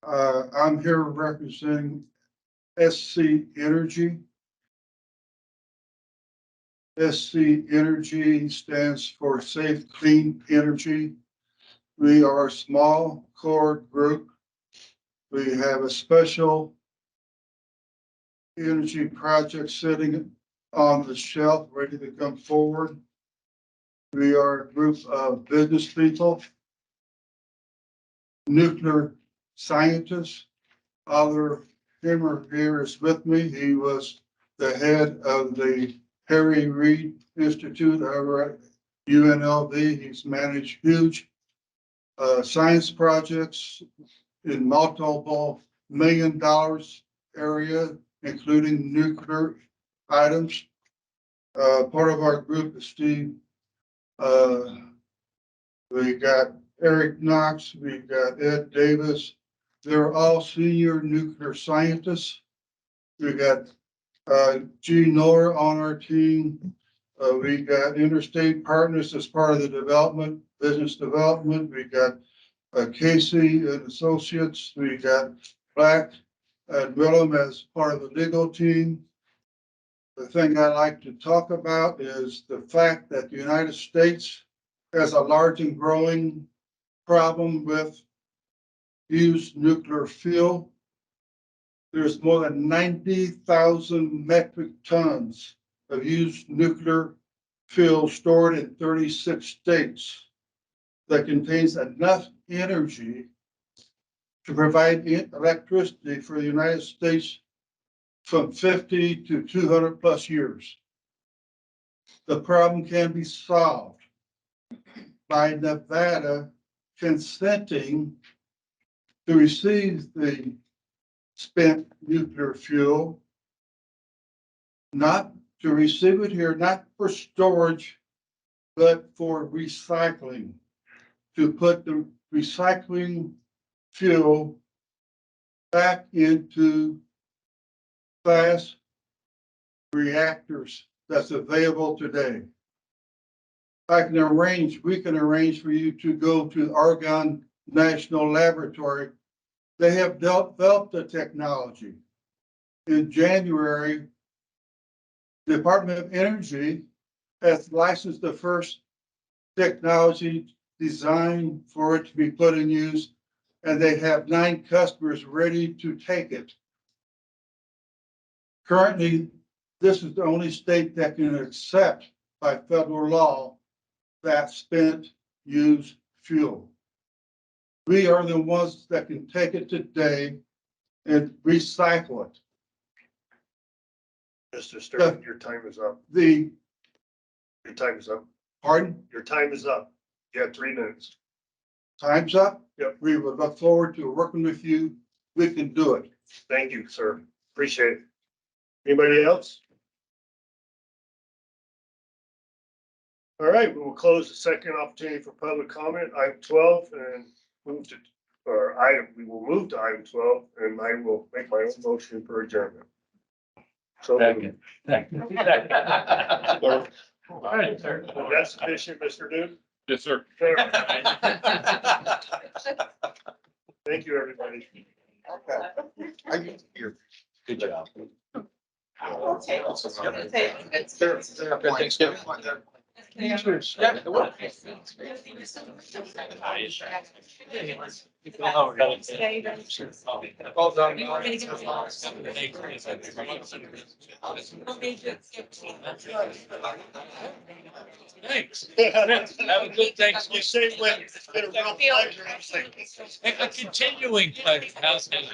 Speaker 11: I'm here representing SC Energy. SC Energy stands for Safe Clean Energy. We are a small core group. We have a special energy project sitting on the shelf, ready to come forward. We are a group of business people, nuclear scientists. Oliver Himmer here is with me. He was the head of the Harry Reid Institute over at UNLV. He's managed huge science projects in multiple $1 million area, including nuclear items. Part of our group is Steve. We got Eric Knox, we got Ed Davis. They're all senior nuclear scientists. We got G. Nora on our team. We got Interstate Partners as part of the development, business development. We got Casey and Associates. We got Black and Willem as part of the legal team. The thing I like to talk about is the fact that the United States has a large and growing problem with used nuclear fuel. There's more than 90,000 metric tons of used nuclear fuel stored in 36 states that contains enough energy to provide electricity for the United States from 50 to 200 plus years. The problem can be solved by Nevada consenting to receive the spent nuclear fuel, not to receive it here, not for storage, but for recycling, to put the recycling fuel back into fast reactors that's available today. We can arrange for you to go to Argonne National Laboratory. They have developed the technology. In January, the Department of Energy has licensed the first technology designed for it to be put in use, and they have 9 customers ready to take it. Currently, this is the only state that can accept by federal law that spent used fuel. We are the ones that can take it today and recycle it.
Speaker 3: Mr. Stern, your time is up.
Speaker 11: Your
Speaker 3: time is up.
Speaker 11: Pardon?
Speaker 3: Your time is up. You have 3 minutes.
Speaker 11: Time's up?
Speaker 3: Yep.
Speaker 11: We would look forward to working with you. We can do it.
Speaker 3: Thank you, sir. Appreciate it. Anybody else? All right, we will close the second opportunity for public comment, item 12, and move to, we will move to item 12, and I will make my own motion for adjournment. So.
Speaker 5: All right, sir.
Speaker 3: That's sufficient, Mr. Duke?
Speaker 6: Yes, sir.
Speaker 3: Thank you, everybody.
Speaker 10: Okay. I need to hear.
Speaker 18: Good job.
Speaker 21: Good Thanksgiving. Well done.
Speaker 18: Thanks. Have a good Thanksgiving.
Speaker 2: Same way. It's been a real pleasure.
Speaker 18: A continuing pleasure. How's it?